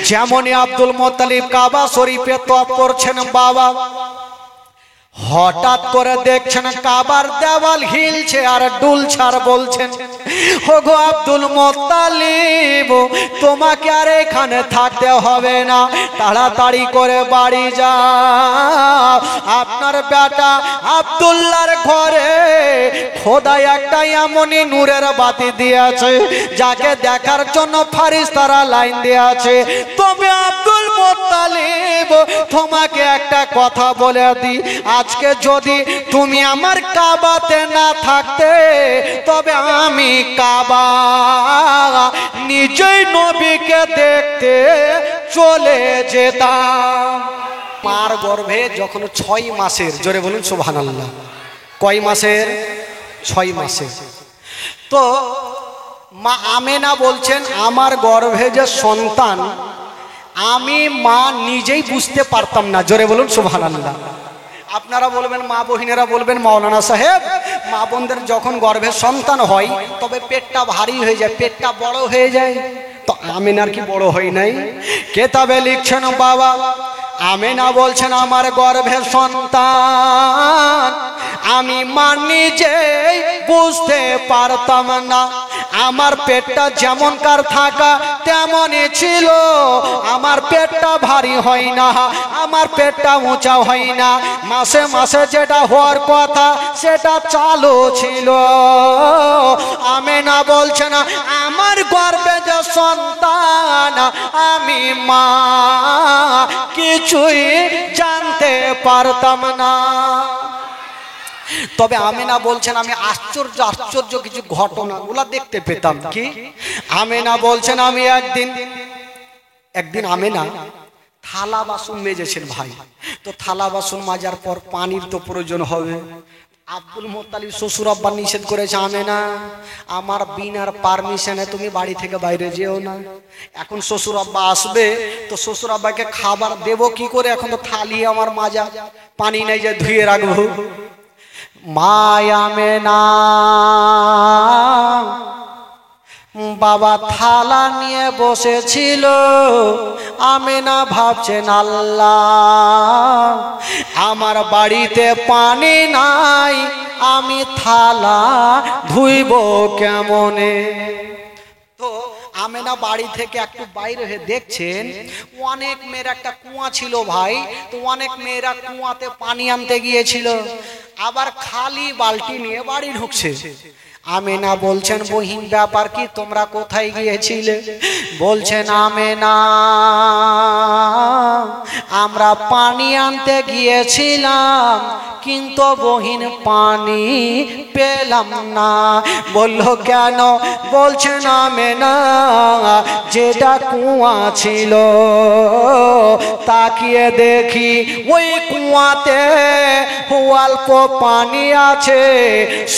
যেমনই Abdul Muttalib কাবা শরীফে তওয়াফ করছেন বাবা, হঠাৎ করে দেখছেন কাবার দেওয়াল হিলছে আর দুলছে আর বলছেন, ওগো আব্দুল মুত্তালিব, তোমাকে আর এখানে থাকতে হবে না, তাড়াতাড়ি করে বাড়ি যাও। আপনার বেটা আব্দুল্লাহর ঘরে খোদা একটা এমনই নূরের বাতি দিয়েছে যাকে দেখার জন্য ফারিস্তারা লাইন দিয়েছে। তবে আব্দুল মুত্তালিব, তোমাকে একটা কথা বলে দিই, আজকে যদি তুমি আমার কাবাতে না থাকতে, তবে আমি কাবা নিজেই নবীকে দেখতে চলে যেতাম। মার গর্ভে যখন 6 মাসের, জোরে বলুন সুবহানাল্লাহ, কয় মাসের? 6 মাসের। তো মা আমেনা বলছেন, আমার গর্ভে যে সন্তান, আমি মা নিজেই বুঝতে পারতাম না। জোরে বলুন সুবহানাল্লাহ। আপনারা বলবেন, মা বহিনেরা বলবেন, মাওলানা সাহেব, মা বোনদের যখন গর্ভে সন্তান হয় তবে পেটটা ভারী হয়ে যায়, পেটটা বড় হয়ে যায়। তো আমেনার কি বড় হয় নাই? কেতাবে লিখছেন বাবা, আমেনা বলছেন, আমার গর্ভে সন্তান আমি মা নিজেই বুঝতে পারতাম না। আমার পেটটা যেমনকার থাকা তেমনই ছিল, আমার পেটটা ভারী হয় না, আমার পেটটা উঁচা হয় না, মাসে মাসে যেটা হওয়ার কথা সেটা চালু ছিল। আমেনা বলছে না, আমার গর্ভে যে সন্তান আমি মা কিছুই জানতে পারতাম না। তবে আমেনা বলছেন, আমি আশ্চর্য আশ্চর্য কিছু ঘটনাগুলো দেখতে পেতাম। কি? আমেনা বলছেন, আমি একদিন আমেনা থালা বাসন মেজেছেন ভাই। তো থালা বাসন মাজার পর পানির তো প্রয়োজন হবে। আব্দুল মুত্তালিব শ্বশুর আব্বা নিষেধ করেছে, আমেনা আমার বিনার পারমিশনে তুমি বাড়ি থেকে বাইরে যেও না। এখন শ্বশুর আব্বা আসবে, তো শ্বশুর আব্বাকে খাবার দেব কি করে? এখন তো থালি আমার মাজা, পানি নেই যে ধুয়ে রাখবো। মা আমেনা বাবা থালা নিয়ে বসেছিল। আমেনা ভাবছেন, আল্লাহ আমার বাড়িতে পানি নাই, আমি থালা ধুইব কেমনে? তো আমেনা বাড়ি থেকে একটু বাইরে হয়ে দেখছেন অনেক মেয়ের একটা কুয়া ছিল ভাই। তো অনেক মেয়েরা কুয়াতে পানি আনতে গিয়েছিল, আবার খালি বালতি নিয়ে বাড়ি ঢুকছে। আমেনা বলছেন, বহিন ব্যাপার কি, তোমরা কোথায় গিয়েছিলে? বলছেন, আমেনা আমরা পানি আনতে গিয়েছিলাম, কিন্তু বহিন পানি পেলাম না। বলল, কেন? বলছেন, আমেনা যেটা কুয়া ছিল তাকিয়ে দেখি ওই কুয়াতে অল্প পানি আছে,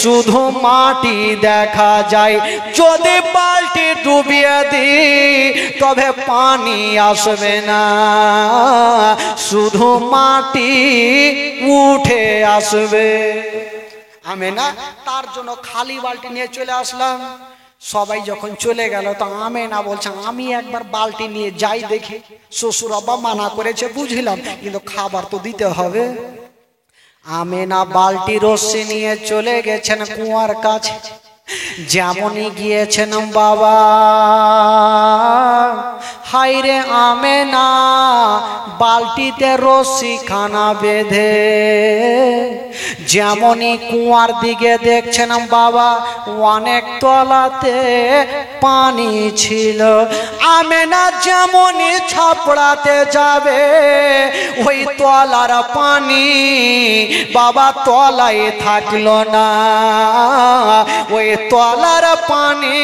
শুধু মাটি দেখা যায়। যদি বালতি ডুবিয়ে দিই তবে পানি আসবে না, শুধু মাটি উঠে আসবে। আমেনা তার জন্য খালি বালতি নিয়ে চলে আসলাম। সবাই যখন চলে গেল, তো আমেনা বলছে, আমি একবার বালতি নিয়ে যাই দেখি। শ্বশুর আব্বা মানা করেছে বুঝলাম, কিন্তু খাবার তো দিতে হবে। আমেনা বালতি রশ্মি নিয়ে চলে গেছেন কুয়ার কাছে। যেমনই গিয়েছেন বাবা, হাইরে আমেনা বালতিতে রশ্মি খানা বেঁধে যেমনই কুয়ার দিকে দেখছেন বাবা, অনেক তলাতে পানি ছিল। আমেনা যেমনই ছাপড়াতে যাবে, ওই তলার পানি বাবা তলায় থাকলো না, ওই তলার পানি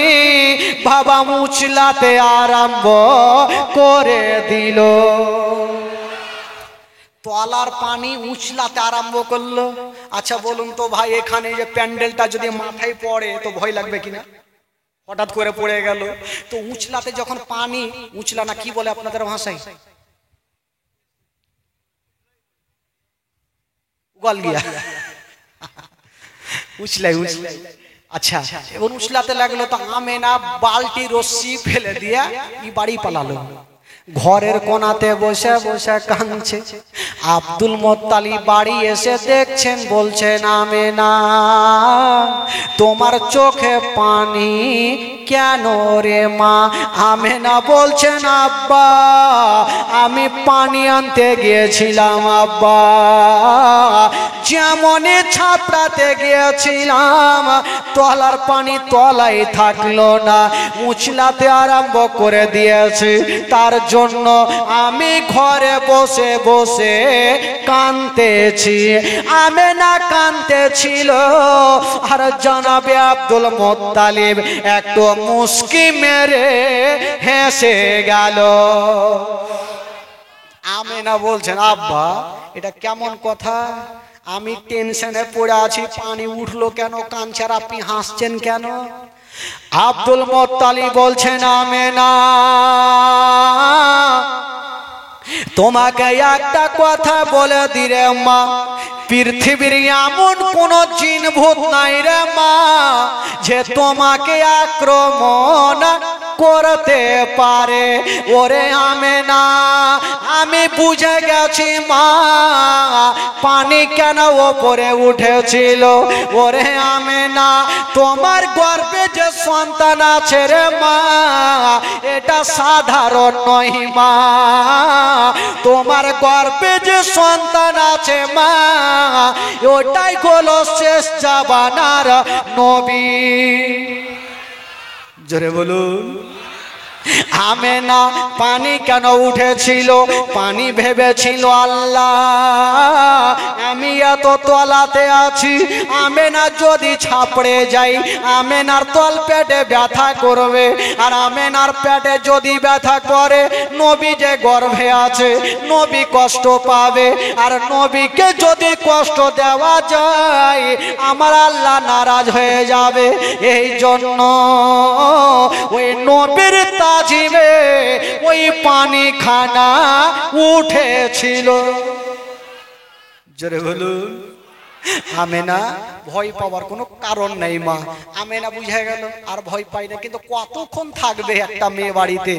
বাবা মুচলাতে আরম্ভ করে দিল। তলার পানি উছলাতে আরম্ভ করলো। আচ্ছা বলুন তো ভাই, এখানে যে প্যান্ডেলটা যদি মাথায় পড়ে তো ভয় লাগবে কিনা? হঠাৎ করে পড়ে গেল। তো উছলাতে যখন পানি উছলা না, কি বলে আপনাদের ভাষায়? উগল গিয়া, উছলাই উছলাই। আচ্ছা এবার উছলাতে লাগলো, তো আমেনা বালতি রশ্মি ফেলে দিয়া বাড়ি পালালো। ঘরের কোণাতে বসে বসে কাঁদছে। আব্দুল মোত্তালিব বাড়ি এসে দেখছেন, বলছেন আমেনা তোমার চোখে পানি কেন রে মা? আমেনা বলছেন আব্বা আমি পানি আনতে গিয়েছিলাম আব্বা, যেমনই ছাপড়াতে গিয়েছিলাম তলার পানি তলাই থাকলো না, উছলাতে আরম্ভ করে দিয়েছে। তার জন্য আমি ঘরে বসে বসে কাঁদতেছি। আমেনা কাঁদতেছিল আর জনাবে আব্দুল মোত্তালিব একটু মুস্কি মেরে হেসে গেল। আমেনা বলছেন আব্বা এটা কেমন কথা? আমি টেনশনে পড়ে আছি, পানি উঠলো কেন, কাঁদছেন আপনি হাসছেন কেন? আব্দুল মোত্তালিব বলছেন আমেনা তোমাকে একটা কথা বলে দিরে মা, পৃথিবীর এমন কোন জিন ভূত নাই রে মা যে তোমাকে আক্রমণ করতে পারে। ওরে আমেনা আমি বুঝে গেছি মা পানি কেন ওপরে উঠেছিল। ওরে আমেনা তোমার গর্ভে যে সন্তান আছে রে মা এটা সাধারণ নয় মা, তোমার গর্ভে যে সন্তান আছে মা ওটাই হলো শেষ জামানার নবী। জোরে বলুন। আমেনা পানি কেন উঠেছিল? পানি ভেবেছিল আল্লাহ আমি এত তলাতে আছি, আমেনা যদি ছাপড়ে যাই আমেনার তল পেটে ব্যথা করবে, আর আমেনার পেটে যদি ব্যথা করে নবী যে গর্ভে আছে নবী কষ্ট পাবে, আর নবীকে যদি কষ্ট দেওয়া যায় আমার আল্লাহ নারাজ হয়ে যাবে। এই জন্য ওই নবীর তাজিমে ওই পানি খানা উঠেছিল। জোরে বলুন। আমেনা ভয় পাওয়ার কোনো কারণ নেই মা, আমেনা বুঝে গেল আর ভয় পাই না। কিন্তু কতক্ষণ থাকবে একটা মেয়ে বাড়িতে?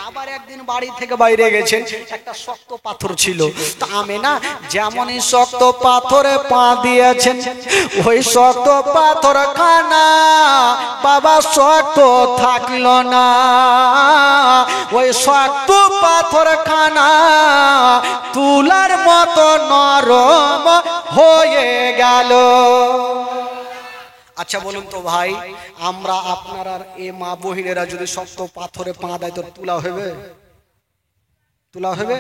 আবার একদিন বাড়ি থেকে বাইরে গেছেন, একটা শক্ত পাথর ছিল, তা আমেনা যেমনই শক্ত পাথরে পা দিয়েছেন ওই শক্ত পাথর খানা বাবা শক্ত থাকলো না, ওই শক্ত পাথর খানা তুলার মতো নরম হয়ে গেল। আচ্ছা বলুন তো ভাই, আমরা আপনার আর এ মা বহিনেরা যদি শক্ত পাথরে পা দেয় তো তুলা হবে? তুলা হবে?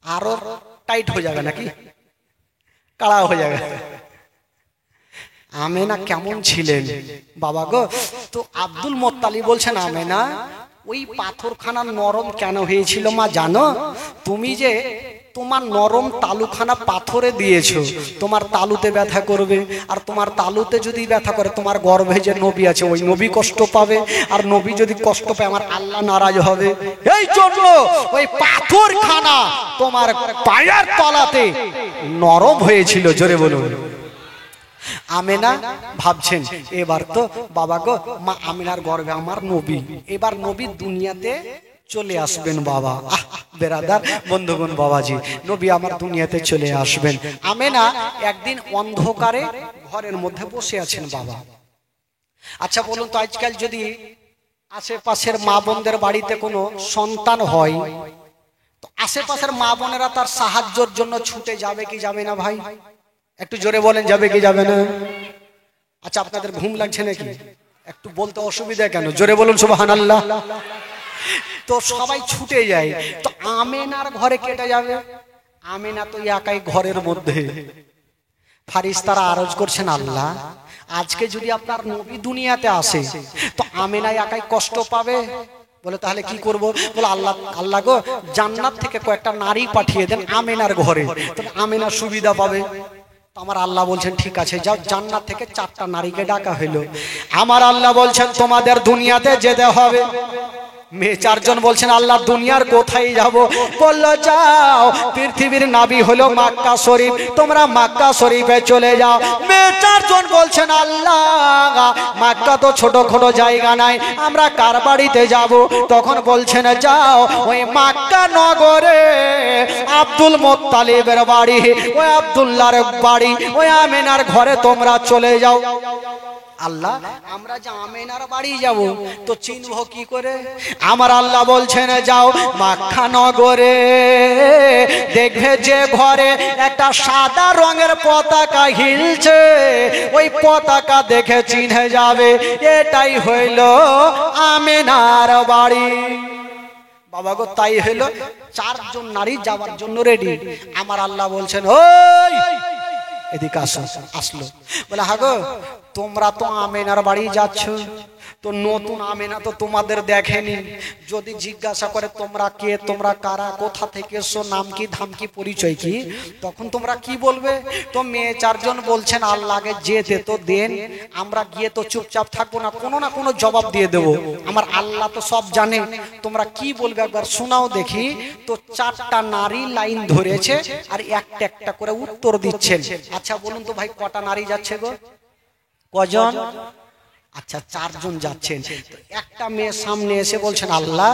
আরো টাইট হয়ে যাবে নাকি? কাড়া হয়ে যাবে। আমেনা কেমন ছিলেন বাবা গো? তো আব্দুল মোত্তালিব বলছেন আমেনা ওই পাথরখানা নরম কেন হয়েছিল মা জানো? তুমি যে তোমার নরম তালুখানা পাথরে দিয়েছো, তোমার তালুতে ব্যথা করবে, আর তোমার তালুতে যদি ব্যথা করে তোমার গর্ভে যে নবী আছে ওই নবী কষ্ট পাবে, আর নবী যদি কষ্ট পায় আমার আল্লাহ নারাজ হবে। এই জন্য ওই পাথরখানা তোমার পায়ের তলাতে নরম হয়েছিল। জোরে বলুন। আমেনা ভাবছেন এবার তো বাবা গো মা আমিনার গর্ভে আমার নবী, এবার নবী দুনিয়াতে চলে আসবেন বাবা। বেরাদার বন্ধুগণ বাবাজি নবী আমার দুনিয়াতে চলে আসবেন। আমেনা একদিন অন্ধকারে ঘরের মধ্যে বসে আছেন বাবা। আচ্ছা বলুন তো আজকাল যদি আশেপাশের মা বোনদের বাড়িতে কোনো সন্তান হয় তো আশেপাশের মা বোনেরা তার সাহায্যের জন্য ছুটে যাবে কি যাবে না ভাই? একটু জোরে বলেন যাবে কি যাবে না? আচ্ছা আপনাদের ঘুম লাগছে নাকি? একটু বলতে অসুবিধা কেন? জোরে বলুন সুবহানাল্লাহ। তো সবাই ছুটে যায়, তো আমেনার ঘরে কেটে যাবে? আমেনা তো একাই ঘরের মধ্যে। ফারিস্তারা আরজ করছেন আল্লাহ আজকে যদি আপনার নবী দুনিয়াতে আসে তো আমেনা একাই কষ্ট পাবে। বলে তাহলে কি করব? বলে আল্লাহ আল্লাহ গো জান্নাত থেকে কয়েকটা নারী পাঠিয়ে দেন আমেনার ঘরে, তবে আমেনা সুবিধা পাবে। আমার আল্লাহ বলছেন ঠিক আছে যাও, জান্নাত থেকে 4টা নারীকে ডাকা হইল। আমার আল্লাহ বলছেন তোমাদের দুনিয়াতে যেতে হবে, মেয়ে চারজন বলছেন আল্লাহ দুনিয়ার কোথায় যাব? বললো যাও, পৃথিবীর নাবি হলো মক্কা শরীফ, তোমরা মক্কা শরীফে চলে যাও। মেয়ে চারজন বলছেন আল্লাহ মক্কা তো ছোট জায়গা নাই, আমরা কার বাড়িতে যাব? তখন বলছেন যাও ওই মক্কা নগরে আব্দুল মুত্তালিবের বাড়ি, ওই আব্দুল্লাহর বাড়ি, ওই আমিনার ঘরে তোমরা চলে যাও। আল্লাহ আমরা যে আমিনার বাড়ি যাব তো চিনব কি করে? আমার আল্লাহ বলছেন যাও মক্কা নগরে, দেখবে যে ঘরে একটা সাদা রঙের পতাকা হিলছে, ওই পতাকা দেখে চিনে যাবে এটাই হইল আমিনার বাড়ি। বাবা গো তাই হইলো, চারজন নারী যাওয়ার জন্য রেডি। আমার আল্লাহ বলছেন ওই এদিকে আসো। আসলো, বলে হাগো তোমরা তো আমিনার বাড়ি যাচ্ছ, তো নতুন আমিনা তো তোমাদের দেখেনি, যদি জিজ্ঞাসা করে তোমরা কে, তোমরা কারা, কোথা থেকে এসো, নাম কি, ধাম কি, পরিচয় কি, তখন তোমরা কি বলবে? তো মেয়ে চারজন বলছেন আল্লাহকে যেতে তো দেন, আমরা গিয়ে তো চুপচাপ থাকবো না, কোনো কোনো জবাব দিয়ে দেবো, আমার আল্লাহ তো সব জানে, তোমরা কি বলবে একবার শোনাও দেখি। তো চারটা নারী লাইন ধরেছে আর একটা একটা করে উত্তর দিচ্ছেন। আচ্ছা বলুন তো ভাই কটা নারী যাচ্ছে গো? কজন? আচ্ছা চারজন যাচ্ছেন। একটা মেয়ে সামনে এসে বলছেন আল্লাহ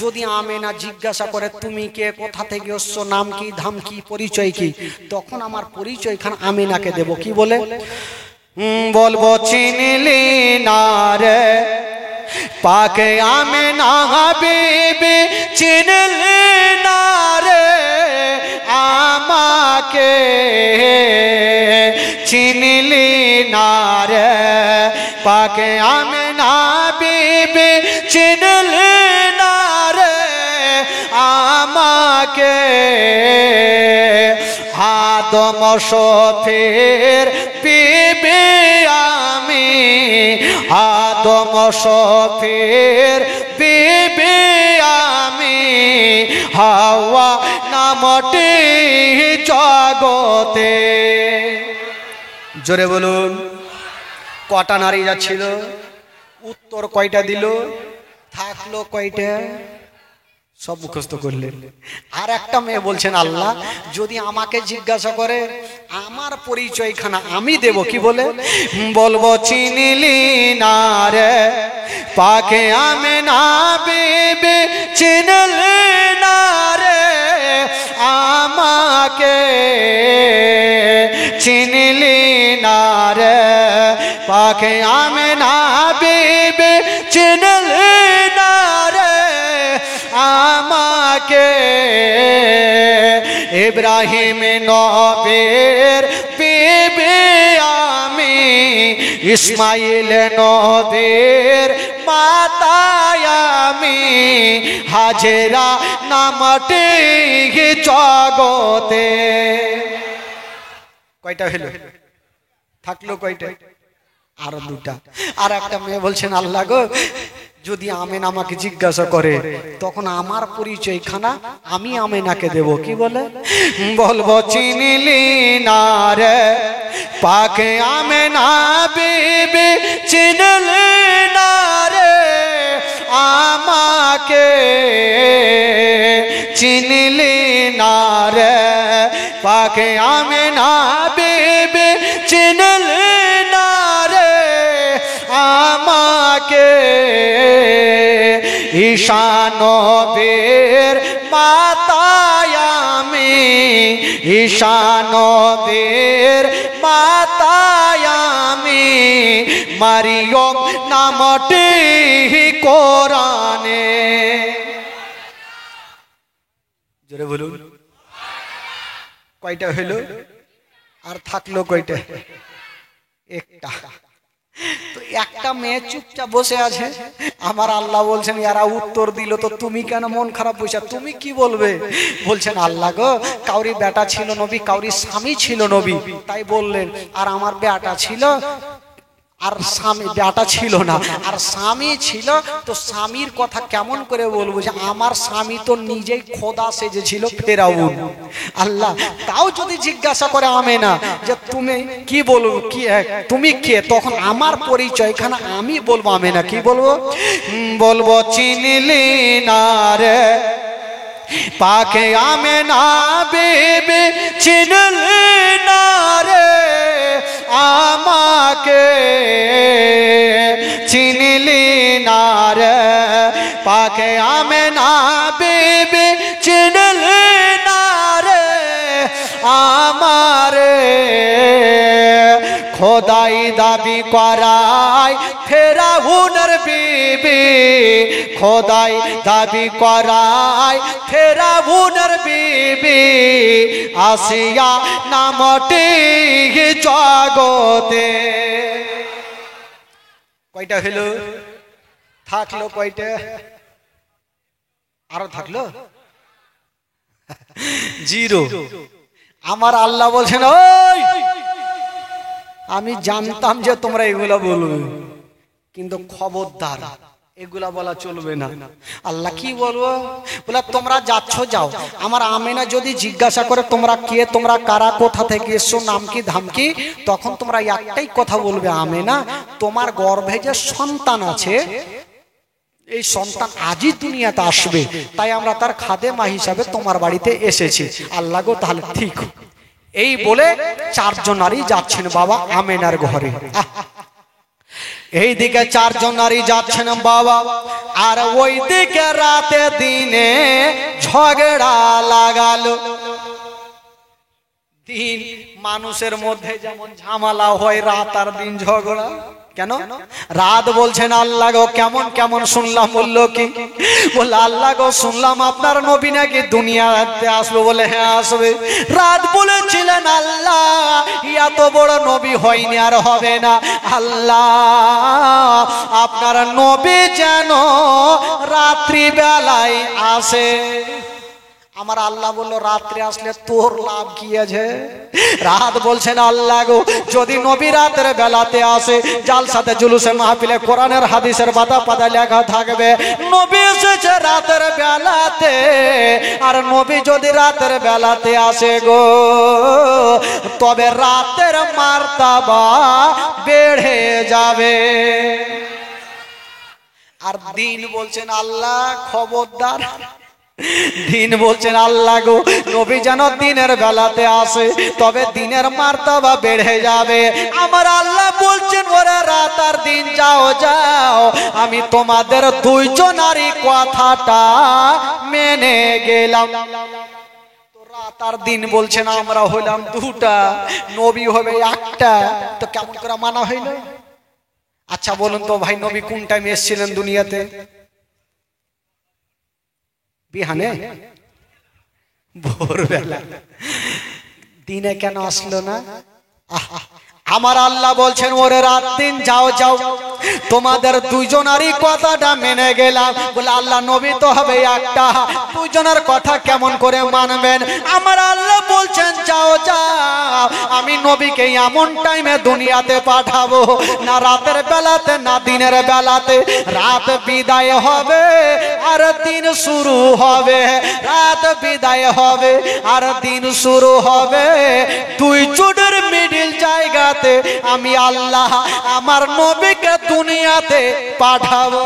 যদি আমিনা জিজ্ঞাসা করে তুমি কে, কোথা থেকে এসছো, নাম কি, ধাম কি, পরিচয় কি, তখন আমার পরিচয় খান আমিনাকে দেব। কি বলে বলবো? চিনলি না রে পাকে আমিনা বিবি, চিনলি না রে আমাকে, চিনলি না রে পাকে আমিনা বিবি, চিনলি না রে আমাকে, আদম শফির বিবি আমি, আদম শফির বিবি আমি, হাওয়া নামটি জগতে। জোরে বলুন কটা নারী যাচ্ছিল? উত্তর কয়টা দিল? থাকলো কয়টা? সব মুখস্থ করলেন। আর একটা মেয়ে বলছেন আল্লাহ যদি আমাকে জিজ্ঞাসা করে আমার পরিচয়খানা আমি দেব। কি বলে বলবো? চিনলি না রে পাকে আমিনা বিবি, চিনলি না রে আমাকে, চিনলি না রে পাকে আমিনা বিবি, চিনলি না রে আমাকে, ইব্রাহিম নবীর বিবি আমি, ইসমাইল নবীর মাতা আমি, হাজেরা নামটি জগতে। কয়টা হলো? থাকলো কয়টা? আরো দুটা। আর একটা মেয়ে বলছেন আল্লাহ গো যদি আমিনা আমাকে জিজ্ঞাসা করে তখন আমার পরিচয়খানা আমি আমিনাকে দেব। কি বলে বলবো? চিনলি না রে পাকে আমিনা বিবি, চিনলি না রে আমাকে, চিনলি না রে পাকে আমিনা বিবি, চিনলি না রে আমাকে, ঈশা নবীর মাতা আমি, ঈশা নবীর মাতা আমি, মারিয়ম নামটি কোরআনে। জোরে বলুন কয়টা হইল? আর থাকলো কয়টা? একটা। তো একটা মেয়ে চুপচাপ বসে আছে। আমার আল্লাহ বলছেন যারা উত্তর দিল তো তুমি কেন মন খারাপ বসে, তুমি কি বলবে? বলছেন আল্লাহ গো কাউরি বেটা ছিল নবী, কাউরি স্বামী ছিল নবী, তাই বললেন, আর আমার বেটা ছিল আর স্বামী বেটা ছিল না, আর স্বামী ছিল, তো স্বামীর কথা কেমন করে বলবো যে আমার স্বামী তো নিজেই খোদা সেজেছিল ফেরাউন। আল্লাহ তাও যদি জিজ্ঞাসা করে আমেনা যে তুমি কি বলবো, কি তুমি কে, তখন আমার পরিচয়খানা আমি বলবো। আমেনা কি বলবো? বলবো চিনলি না রে পাকে আমেনা বেবে, চিনলি না রে আমাকে, চিনলি না রে পাকে আমেনা বেবে, চিনলি না রে আমারে। খোদাই দাবি করায় ফেরাউনের বিবি, খোদাই দাবি করায় ফেরাউনের বিবি, আসিয়া নামটি জগতে। কয়টা হলো? থাকলো কয়টা? আরো থাকলো জিরো। আমার আল্লাহ বলছেন ওই আমি জানতাম যে তোমরা এগুলা বলবে, কিন্তু খবরদার এগুলা বলা চলবে না। আল্লাহ কি বলবো? বলে তোমরা যাচ্ছ যাও, আমার আমেনা যদি জিজ্ঞাসা করে তোমরা কে, তোমরা কারা, কোথা থেকে এসছো, নাম কি ধাম কি, তখন তোমরা একটাই কথা বলবে, আমেনা তোমার গর্ভে যে সন্তান আছে এই সন্তান আজই দুনিয়াতে আসবে, তাই আমরা তার খাদেমা হিসাবে তোমার বাড়িতে এসেছি। আল্লাহ গো তাহলে ঠিক। এই বলে চারজন নারী যাচ্ছেন বাবা আমেনার ঘরে। এই দিকে চারজন নারী যাচ্ছেন বাবা, আর ওই দিকে রাতে দিনে ঝগড়া লাগালো। দিন মানুষের মধ্যে যেমন ঝামেলা হয়, রাত আর দিন ঝগড়া কেন? রাত বলছেন আল্লাহ গো কেমন কেমন শুনলাম। বললো কি? বললো আল্লাহ গো শুনলাম আপনার নবী নাকি দুনিয়াতে আসবে। বলে হ্যাঁ আসবে। রাত বলেছিলেন আল্লাহ এত বড় নবী হয়নি আর হবে না, আল্লাহ আপনার নবী যেন রাত্রি বেলায় আসে। আমার আল্লাহ বললো রাত্রে আসলে তোর লাভ কি আছে? রাত বলছেন আল্লাহ গো যদি নবী রাতের বেলাতে আসে, জালসাতে জুলুসে মাহফিলে কোরআনের হাদিসের পাতা পাতা লেখা থাকবে নবী এসেছে রাতের বেলাতে, আর নবী যদি রাতের বেলাতে আসে গো তবে রাতের মার্তাবা বেড়ে যাবে। আর দিন বলছেন আল্লাহ খবরদার, দিন বলছেন আল্লাহ গো নবী যেন দিনের বেলাতে আসে তবে দিনের মার্তাবা বেড়ে যাবে। আমার আল্লাহ বলছেন ওরে রাত আর দিন যাও যাও, আমি তোমাদের দুইজনারই কথাটা মেনে গেলাম। তো রাত আর দিন বলছেন আমরা হইলাম দুটা, নবী হবে একটা, তো কেমন করে মানা হইল? আচ্ছা বলুন তো ভাই নবী কোন টাইমে এসেছিলেন দুনিয়াতে? বিহানে ভোরবেলা। দিনে কেন আসলো না? আমার আল্লাহ বলছেন ওরে রাত দিন যাও যাও, তোমাদের দুইজনারই কথাটা মেনে গেলাম। বলে আল্লাহ নবী তো হবে একটা, দুইজনের কথা কেমন করে মানবেন? আমার আল্লাহ বলছেন যাও যাও, আমি নবীকে এমন টাইমে দুনিয়াতে পাঠাবো না রাতের বেলাতে না দিনের বেলাতে, রাত বিদায় হবে আর দিন শুরু হবে, রাত বিদায় হবে আর দিন শুরু হবে, দুই জোটের মিডিল জায়গাতে আমি আল্লাহ আমার নবীকে দুনিয়াতে পাঠাবো।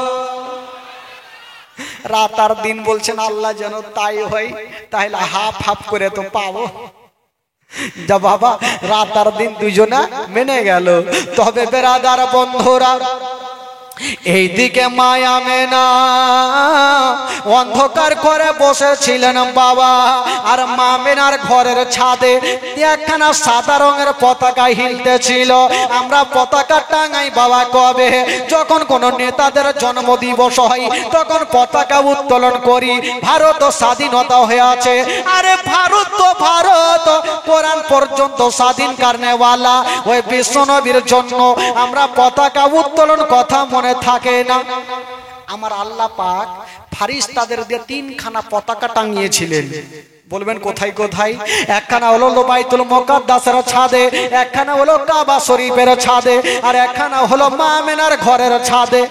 রাত আর দিন বলছেন আল্লাহ যেন তাই হয়, তাহলে হাফ হাফ করে তো পাবো। যা বাবা রাত আর দিন দুইজনা মেনে গেল। তবে বেরাদার বন্ধুরা এইদিকে মায়া মেনা অন্ধকার করে বসেছিলেন বাবা, আর মা মেনার ঘরের ছাদে একখানা সাদা রঙের পতাকা হিলতেছিল। আমরা পতাকা টাঙাই বাবা কবে? যখন কোন নেতাদের জন্মদিবস হয় তখন পতাকা উত্তোলন করি। ভারত স্বাধীনতা হয়ে আছে, আরে ভারত তো ভারত, কোরআন পর্যন্ত স্বাধীন কারণেওয়ালা ওই বিশ্ব নবীর জন্য আমরা পতাকা উত্তোলন কথা মনে থাকে না। আমার আল্লাহ পাক ফারিস্তাদের দিয়ে তিনখানা পতাকা টাঙিয়েছিলেন। বলবেন কোথায় কোথায়? একখানা হলো বাইতুল মুকাদ্দাসের ছাদে, একখানা হলো কাবা শরীফের ছাদে, আর একখানা হলো মা আমেনার ঘরের ছাদে,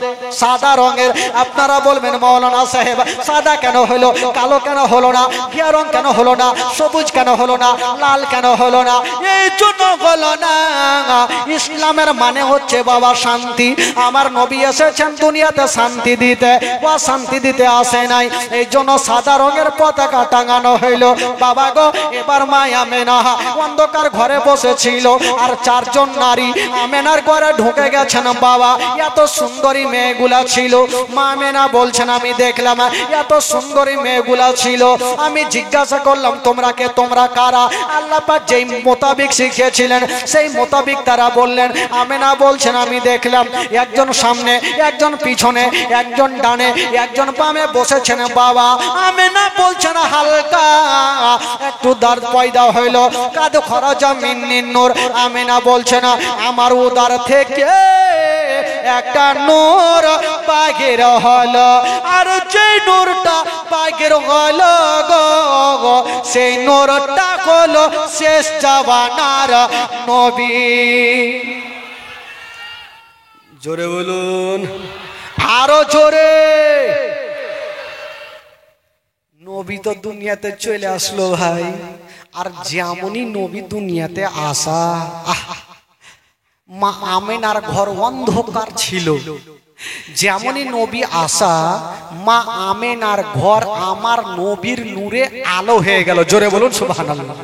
সাদা রঙের। আপনারা বলবেন মাওলানা সাহেব সাদা কেন হলো, কালো কেন হলো না, ঘিয়া রং কেন হলো না, সবুজ কেন হলো না, লাল কেন হলো না? এই জন্য হলো না, ইসলামের মানে হচ্ছে বাবা শান্তি। আমার নবী এসেছেন দুনিয়াতে শান্তি দিতে, ও শান্তি দিতে আসে নাই। এই জন্য সাদা রঙের পতাকা টাঙানো হইল। বাবা গো, এবার মা আমেনা অন্ধকার ঘরে বসেছিল, আর চারজন নারী আমেনার ঘরে ঢুকে গেছেন। বাবা, এত সুন্দরী মেয়েগুলা ছিল। মা আমেনা বলছেন আমি দেখলাম এত সুন্দরী মেয়েগুলা ছিল। আমি জিজ্ঞাসা করলাম তোমরা কে, তোমরা কারা? আল্লাহ পাক যেই মোতাবিক শিখিয়েছিলেন সেই মোতাবিক তারা বললেন। আমেনা বলছেন আমি দেখলাম একজন সামনে, একজন পিছনে, একজন ডানে, একজন বামে বসেছেন। বাবা, আমেনা বলছেন হালকা একটু দাঁত পয়দা হইল, কাদ খরজা মিন্নিন নূর। আমেনা বলছেন আমার উদার থেকে একটা নূর বাগের হলো, আর যে নূরটা বাগের হলো গো, সেই নূরটা হলো শেষ জামানার নবী। জোরে বলুন, আরো জোরে। নবী তো দুনিয়াতে চলে আসলো ভাই, আর যেমনই নবী দুনিয়াতে আসা, মা আমেনার ঘর অন্ধকার ছিল। যেমনই নবী আসা, মা আমেনার ঘর আমার নবীর নূরে আলো হয়ে গেল। জোরে বলুন সুবহানাল্লাহ।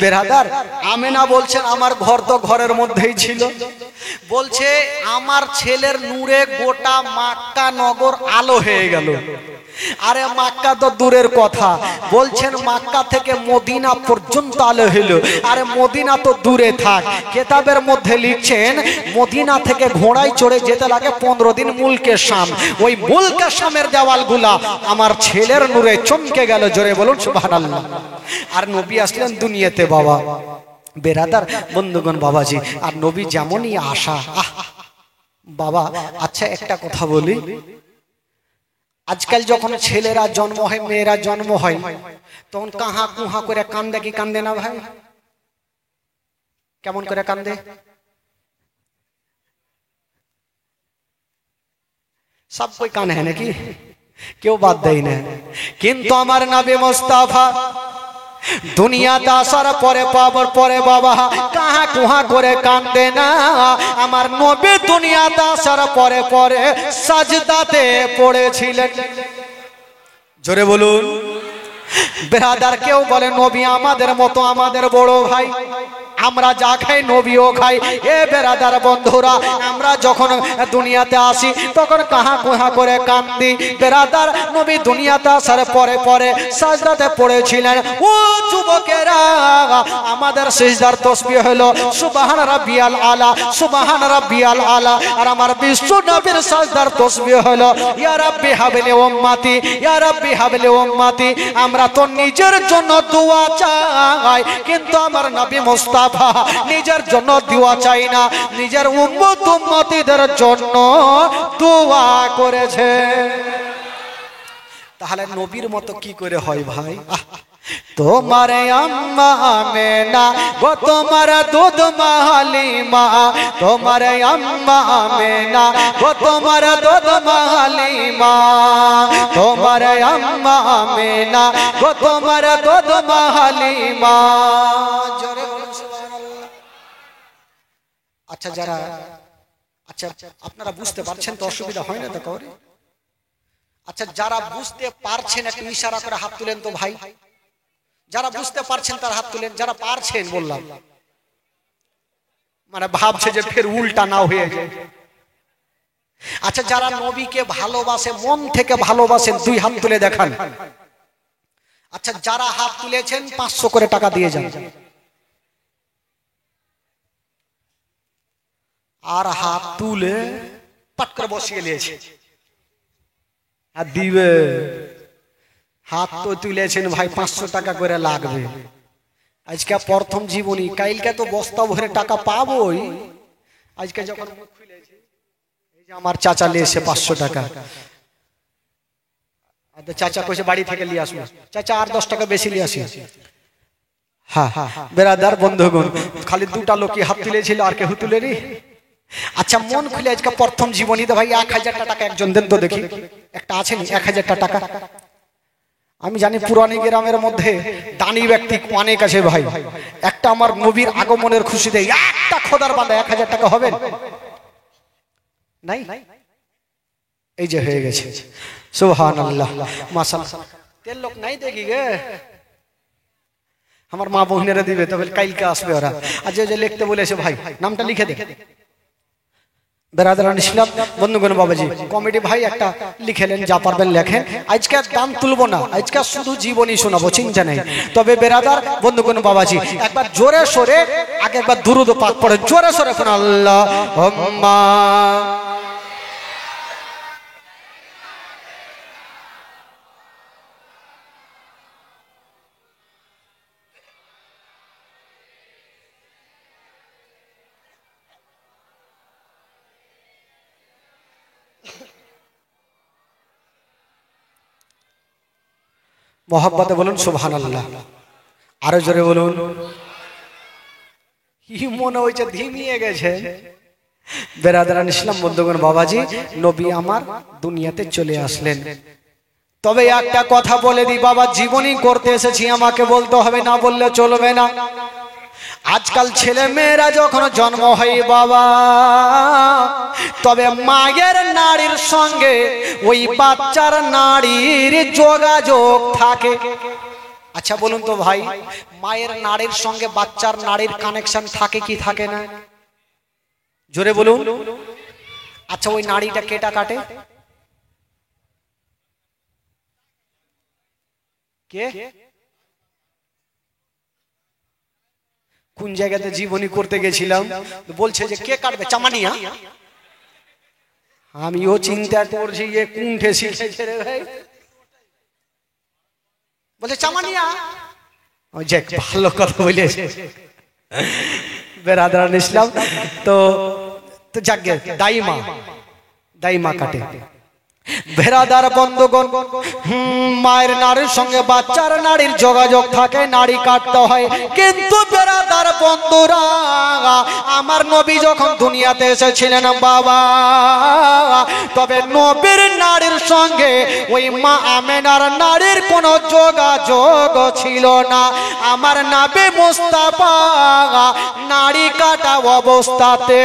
বেরাদার, আমেনা বলছেন আমার ঘর তো ঘরের মধ্যেই ছিল। বলছে আমার ছেলের নূরে গোটা মক্কা নগর আলো হয়ে গেল। আরে মক্কা তো দূরের কথা, বলছেন মক্কা থেকে মদিনা পর্যন্ত আলো হলো। আরে মদিনা তো দূরে থাক, কিতাবের মধ্যে লিখছেন মদিনা থেকে ঘোড়ায় চড়ে যেতে লাগে 15 দিন মুলকে শাম। ওই মুলকে শামের দেওয়ালগুলা আমার ছেলের নূরে চমকে গেল। জোরে বলুন সুবহানাল্লাহ। আর নবী আসলেন দুনিয়াতে বাবা। বেরাদার বন্ধুগণ বাবাজি, আর নবী যেমনই আসা বাবা। আচ্ছা একটা কথা বলি, আজকাল যখন ছেলেরা জন্ম হয়, মেয়েরা জন্ম হয়, তখন কাহা কুহা করে কান্দে কি কান্দে না ভাই? কেমন করে কান্দে? সব কই কান है নাকি? কেউ বাদ দেয় না। কিন্তু আমার নবী মুস্তাফা দুনিয়াতে আসার পরে পাবার পরে বাবা কাহা কুহা করে কান্দে না। আমার নবী দুনিয়াতে আসার পরে পরে সাজদাতে পড়েছিলেন। জোরে বলুন। বেরাদার, কেউ বলে নবী আমাদের মতো, আমাদের বড় ভাই, আমরা যা খাই নবীও খাই। এ বেরাদার বন্ধুরা, আমরা যখন দুনিয়াতে আসি তখন কাহা কুহা করে কান্দি। বেরাদার, নবী দুনিয়াতে আসার পরে পরে সাজদাতে পড়েছিলেন। ও যুবকেরা, আমাদের সিজদার তাসবিহ হলো সুবহান রাব্বিয়াল আলা, সুবহান রাব্বিয়াল আলা। আর আমার বিশ্ব নবীর সাজদার তাসবিহ হলো ইয়া রাব্বি হাবলি উম্মতি, ইয়া রাব্বি হাবলি উম্মতি। আমরা তো নিজের জন্য দোয়া চাই, কিন্তু আমার নবী মুস্তাফা নিজের জন্য দোয়া চাই না, নিজের উম্মত উম্মতিদের জন্য দোয়া করেছে। তাহলে নবীর মতো কি করে হয় ভাই? তোমার আম্মা আমেনা গো, তোমার দুধ মালিমা, তোমার আম্মা আমেনা গো, তোমার দুধ মালিমা, তোমার আম্মা আমেনা গো, তোমার দুধ মালিমা। আচ্ছা যারা, আচ্ছা আপনারা বুঝতে পারছেন তো, অসুবিধা হয় না তো কাউরে? আচ্ছা যারা বুঝতে পারছেন একটু ইশারা করে হাত তুলেন তো ভাই। যারা বুঝতে পারছেন তার হাত তুলেন, যারা পারছেন বললাম, মানে ভাবছে যে ফের উল্টা না হয়ে যায়। আচ্ছা যারা নবীকে ভালোবাসে, মন থেকে ভালোবাসেন, 2 হাত তুলে দেখান। আচ্ছা যারা হাত তুলেছেন 500 করে টাকা দিয়ে যান। আর হাত তুলে পাট করে বসিয়ে নিয়েছে আর দিবে। হাত তো তুলেছেন ভাই, 500 টাকা করে লাগবে। আজকে প্রথম জীবনী, কালকে তো বস্তা ভরে টাকা পাবোই। আজকে যখন মুখ খুলেছি, এই যে আমার চাচা নিয়েছে 500 টাকা। চাচা কইছে বাড়ি থেকে নিয়ে আসবো, চাচা আর 10 টাকা বেশি নিয়ে আসি। হ্যাঁ বেরাদার বন্ধুগণ, খালি 2টা লোকই হাত তুলেছিল, আর কেউ তুলেনি। আচ্ছা মন খুলে আজকে প্রথম জীবনীতে ভাই 1000 টাকা একজন দেন তো দেখি, একটা আছে নি 1000 টাকা? আমি জানি পুরানি গ্রামের মধ্যে দানি ব্যক্তি অনেক আছে ভাই, একটা আমার নবীর আগমনের খুশিতে একটা খোদার বান্দা 1000 টাকা হবে নাই? এই যে হয়ে গেছে, সুবহানাল্লাহ মাশাআল্লাহ। তেল লোক নাই দেখি গে, আমার মা বোনেরা দিবে, তবে কালকে আসবে ওরা। আজ যে লিখতে বলেছে ভাই নামটা লিখে দে। বেরাদারান ইসলাম বন্ধুগণ, বাবাজি কমিটি ভাই একটা লিখেলেন, যা পারবেন লেখেন। আজকে দাম তুলবো না, আজকে শুধু জীবনী শোনাবো, চিন্তা নেই। তবে বেরাদার বন্ধুগণ, বাবাজি একবার জোরে সোরে আগে একবার দুরূদ পাক পড়ে জোরে সোরে কোন আল্লাহুম্মা মোহাব্বতে বলুন সুবহানাল্লাহ, আরো জোরে বলুন। কি মনে হয়েছে ধিমিয়ে গেছে? বেরাদারান ইসলাম বন্ধুগণ, বাবাজি নবী আমার দুনিয়াতে চলে আসলেন। তবে একটা কথা বলে দিই বাবা, জীবনী করতে এসেছি, আমাকে বলতে হবে, না বললে চলবে না। আজকাল ছেলে মেয়েরা যখন জন্ম হয় বাবা, তবে মায়ের নারীর সঙ্গে ওই বাচ্চার নারীর যোগাযোগ থাকে। আচ্ছা বলুন তো ভাই, মায়ের নারীর সঙ্গে বাচ্চার নারীর কানেকশন থাকে কি থাকে না? জোরে বলুন। আচ্ছা ওই নারীটা কেটা কাটে? কে? কোন জায়গাতে জীবনী করতে গেছিলাম, বলছে যে কে কাটবে? চামানিয়া। আমিও চিন্তা করছি যে কুণ্ঠে শিখেছে রে ভাই, বলছে চামানিয়া। যে ভালো কথা বলেছে বেরাদারান ইসলাম। তো যাকে দাইমা কাটে। বেরাদার বন্ধুগণ, মায়ের নারীর সঙ্গে বাচ্চার নারীর যোগাযোগ থাকে, নারী কাটতে হয়। কিন্তু বেরাদার বন্ধুরা, আমার নবী যখন দুনিয়াতে এসেছিলেন বাবা, তবে নবীর নারীর সঙ্গে ওই মা আমেনার নারীর কোনো যোগাযোগ ছিল না। আমার নবী মুস্তাফা নারী কাটা অবস্থাতে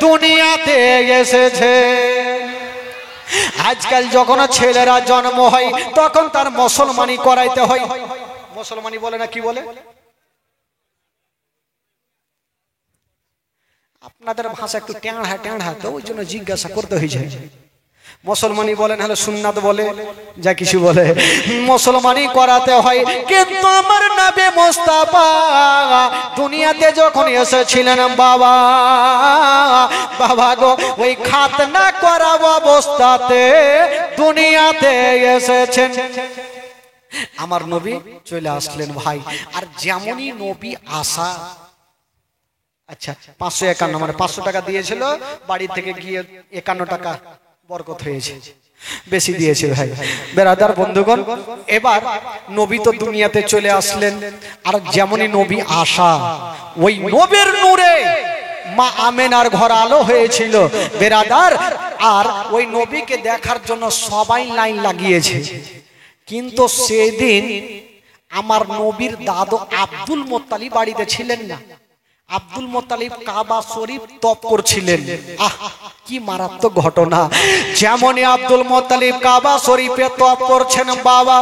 দুনিয়াতে এসেছে। আজকাল যখন ছেলেরা জন্ম হয় তখন তার মুসলমানি করাইতে হয়। মুসলমানি বলে না, কি বলে? আপনাদের ভাষা একটু টেঁড়া তো ওই জন্য জিজ্ঞাসা করতে হয়েছে। মুসলমানি বলেন, হলো সুন্নাত বলে, যা কিছু বলে, মুসলমানি করাতে হয়। কিন্তু আমার নবী মুস্তাফা দুনিয়াতে যখন এসেছিলেন বাবা গো, ওই খাতনা করা অবস্থাতে দুনিয়াতে এসেছেন। আমার নবী চলে আসলেন ভাই। আর যেমনই নবী আসা, আচ্ছা 551 মানে 500 টাকা দিয়েছিল, বাড়ি থেকে গিয়ে 51 টাকা বরকত হয়েছে, বেশি দিয়েছে ভাই। বেরাদার বন্ধুগণ, এবার নবী তো দুনিয়াতে চলে আসলেন। আর যেমনই নবী আসা, ওই নবীর নূরে মা আমেনার ঘর আলো হয়েছিল বেরাদার। আর ওই নবীকে দেখার জন্য সবাই লাইন লাগিয়েছে। কিন্তু সেদিন আমার নবীর দাদু আব্দুল মোত্তালিব বাড়িতে ছিলেন না। আব্দুল মোত্তালিব কাবা শরীফ তপ করছিলেন। কি মারাত্মক ঘটনা! যেমনই আব্দুল মোত্তালিব কাবা শরীফে তপ করছেন বাবা,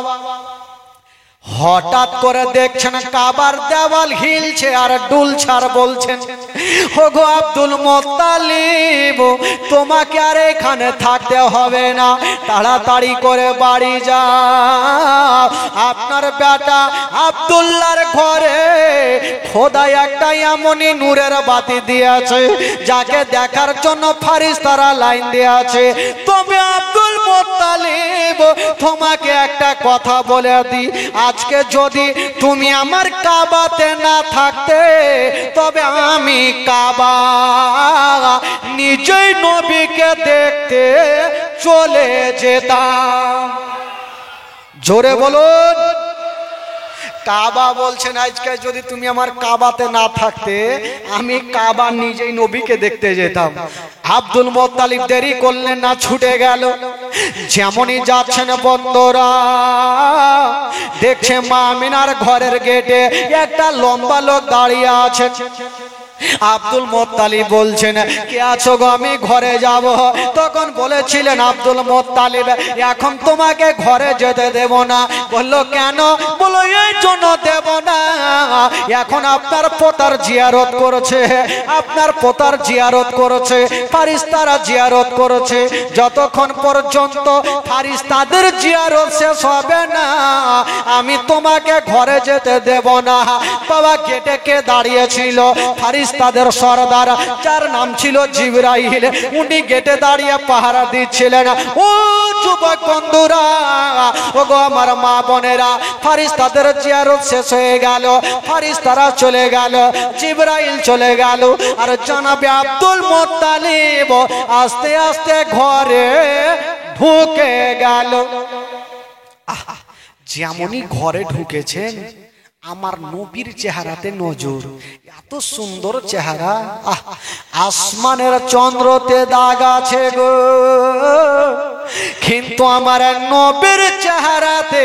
হঠাৎ করে দেখছেন কাবার দেওয়াল হিলছে আর দুলছে, আর বলছেন, ওগো আব্দুল মোত্তালিব, তোমাকে আর এখানে থাকতে হবে না, তাড়াতাড়ি করে বাড়ি যাও। আপনার বেটা আব্দুল্লাহর ঘরে খোদা একটা এমনই নূরের বাতি দিয়েছে, যাকে দেখার জন্য ফারিস্তারা লাইন দিয়েছে। তবে আব্দুল মোত্তালিব, তোমাকে একটা কথা বলে দিই, আজকে যদি তুমি আমার কাবাতে না থাকতে, তবে আমি কাবা নিজেই নবীকে দেখতে চলে যেতাম। জোরে বলুন। কাবা বলছেন আজকে যদি তুমি আমার কাবাতে না থাকতে আমি কাবা নিজেই নবীকে দেখতে যেতাম। আব্দুল মুত্তালিব দেরি করলেন না, ছুটে গেল। যেমনই যাচ্ছেন বন্ধুরা দেখছে মা আমিনার ঘরের গেটে একটা লম্বা লোক দাঁড়িয়ে আছে। আব্দুল মুত্তালিব বলছেন কে আছো গো, আমি ঘরে যাব। তখন বলেছিলেন আব্দুল মুত্তালিব এখন তোমাকে ঘরে যেতে দেব না। বললো কেন? বলো এই জন্য দেব না, এখন আপনার পোতার জিয়ারত করেছে, আপনার পোতার জিয়ারত করেছে, ফারিস্তারা জিয়ারত করেছে। যতক্ষণ পর্যন্ত ফারিস্তাদের জিয়ারত শেষ হবে না আমি তোমাকে ঘরে যেতে দেব না। বাবা গেটে কে দাঁড়িয়েছিল? ফারিস্তাদের সরদার যার নাম ছিল জিবরাইল, উনি গেটে দাঁড়িয়ে পাহারা দিচ্ছিলেন। ও যুবক বন্ধুরা, ও গো আমার মা বোনেরা, ফারিস্তাদের জিয়ারত শেষ হয়ে গেল, ফারিস্তারা চলে গেল, জিবরাইল চলে গেল, আর জনাবে আব্দুল মুত্তালিব আস্তে আস্তে ঘরে ঢুকে গেল। যেমনই ঘরে ঢুকেছেন আমার নবীর চেহারাতে নজর, এত সুন্দর চেহারা। আসমানের চন্দ্রতে দাগ আছে গো, কিন্তু আমার নবীর চেহারাতে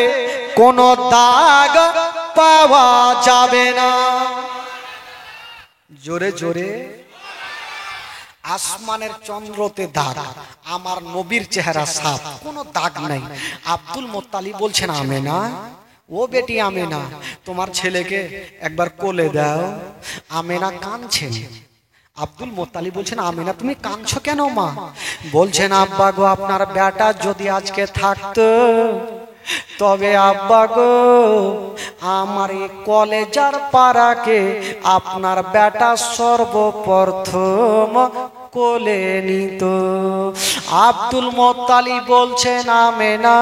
কোনো দাগ পাওয়া যাবে না। জোরে জোরে। আসমানের চন্দ্রতে দাগ, আমার নবীর চেহারা সাফ, কোনো দাগ নাই। আব্দুল মুত্তালিব বলছেন আমেনা, ও বেটি আমেনা তোমার ছেলেকে একবার কোলে দাও। আমেনা কাঁদছেন। আব্দুল মুত্তালিব বলছেন আমেনা তুমি কাঁদছো কেন মা? বলছেন আব্বা গো আপনার বেটা যদি আজকে থাকতো, তবে আব্বা গো আমার এই কলেজার পাড়াকে আপনার বেটা সর্বপ্রথম কোলে নিত। আব্দুল মুত্তালিব বলছেন আমেনা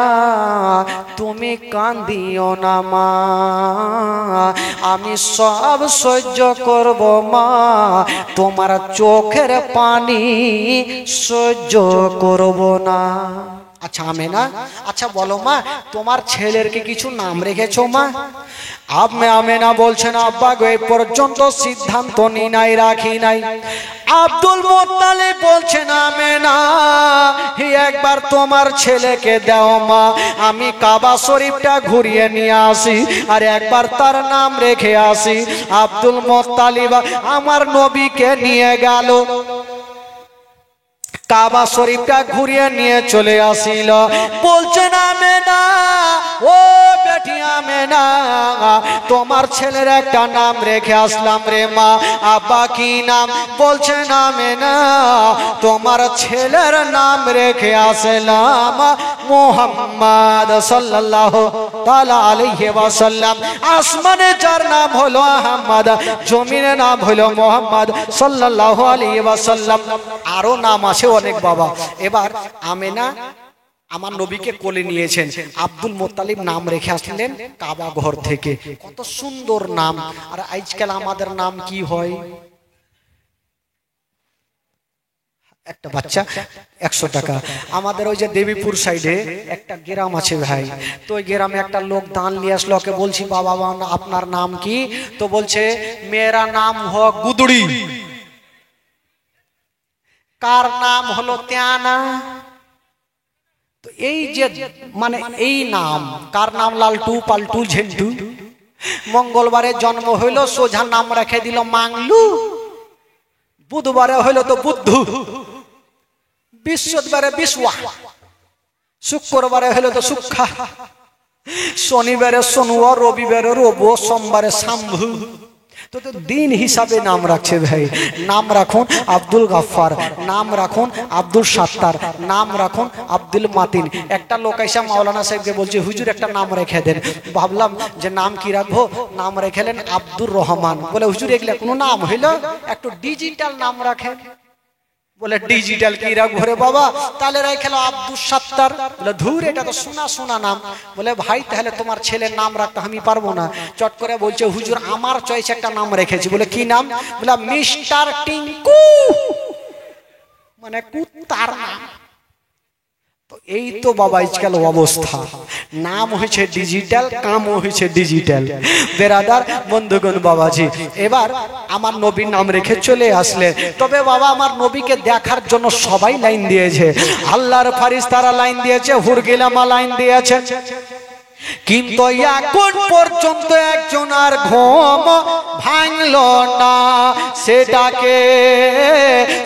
তুমি কান্দিও না মা, আমি সব সহ্য করব মা, তোমার চোখের পানি সহ্য করব না। আচ্ছা আমেনা, আচ্ছা বলো মা তোমার ছেলের কি কিছু নাম রেখেছো মা? আমেনা বলছেন আব্বা গো এই পর্যন্ত সিদ্ধান্ত নি নাই, রাখি নাই। আব্দুল মুত্তালিব বলছেন আমেনা একবার তোমার ছেলেকে দাও মা, আমি কাবা শরীফটা ঘুরিয়ে নিয়ে আসি আর একবার তার নাম রেখে আসি। আব্দুল মুত্তালিব আমার নবীকে নিয়ে গেল, কাবা শরীফটা ঘুরিয়ে নিয়ে চলে আসিল। বলছেন আমেনা ও বেটি আমেনা তোমার ছেলের একটা নাম রেখে আসলাম রে মা। আব্বা কি নাম? বলছেন আমেনা তোমার ছেলের নাম রেখে আসলাম মুহাম্মদ সাল্লাল্লাহু তাআলা আলাইহি ওয়াসাল্লাম। আসমানে যার নাম হলো আহমদ, জমিনে নাম হলো মুহাম্মদ সাল্লাল্লাহু আলাইহি ওয়াসাল্লাম। আরো নাম আছে অনেক বাবা। এবার আমেনা আমার নবীকে কোলে নিয়েছেন, আব্দুল মুত্তালিব নাম রেখে আসলেন কাবা ঘর থেকে। কত সুন্দর নাম। আর আজকাল আমাদের নাম কি হয়? একটা বাচ্চা 100 টাকা। আমাদের ওই যে দেবীপুর সাইডে একটা গ্রাম আছে ভাই, তো ওই গ্রামে একটা লোক দান নিয়ে আসলো, ওকে বলছি বাবা আপনার নাম কি? তো বলছে মেরা নাম হো গুদড়ি। কার নাম হলো ত্যানা। তো এই যে মানে এই নাম কার নাম? লালটু পাল্টু ঝেন্টু। মঙ্গলবারে জন্ম হইলো সোজা নাম রেখে দিল মাংলু, বুধবারে হইলো তো বুদ্ধু, বৃহস্পতিবারে বিশ্বয়া, শুক্রবারে হইলো তো সুক্ষা, শনিবারে সোনুয়া, রবিবারে রবো, সোমবারে শাম্ভু। তো দিন হিসাবে নাম রাখছে ভাই। নাম রাখুন আব্দুল গাফফার, নাম রাখুন আব্দুল সাত্তার, নাম রাখুন আব্দুল মাতিন। একটা লোক এসে মাওলানা সাহেবকে বলছে হুজুর একটা নাম রেখে দেন। ভাবলাম যে নাম কি রাখবো, নাম রেখেলেন আব্দুর রহমান। বলে হুজুর এগুলা কোনো নাম হইলো, একটু ডিজিটাল নাম রাখেন। বলে ডিজিটাল কি রাখবো রে বাবা? তাহলে রেখেলো আব্দুল সাত্তার। বলে ধুর এটা তো শোনা শোনা নাম। বলে ভাই তাহলে তোমার ছেলের নাম রাখতে আমি পারবো না। চট করে বলছে হুজুর আমার চয়েস একটা নাম রেখেছি। বলে কি নাম? বলে মিস্টার টিঙ্কু, মানে কুত্তার নাম। তো এই তো বাবা আজকাল অবস্থা, নাম হয়েছে ডিজিটাল, কামও হয়েছে ডিজিটাল। বেরাদার বন্ধুগণ বাবাজি, এবার আমার নবীর নাম রেখে চলে আসলেন। তবে বাবা আমার নবীকে দেখার জন্য সবাই লাইন দিয়েছে, আল্লাহর ফারিস্তারা লাইন দিয়েছে, হুরগিলামা লাইন দিয়েছে, কিন্তু এখন পর্যন্ত একজন আর ঘুম ভাঙল না।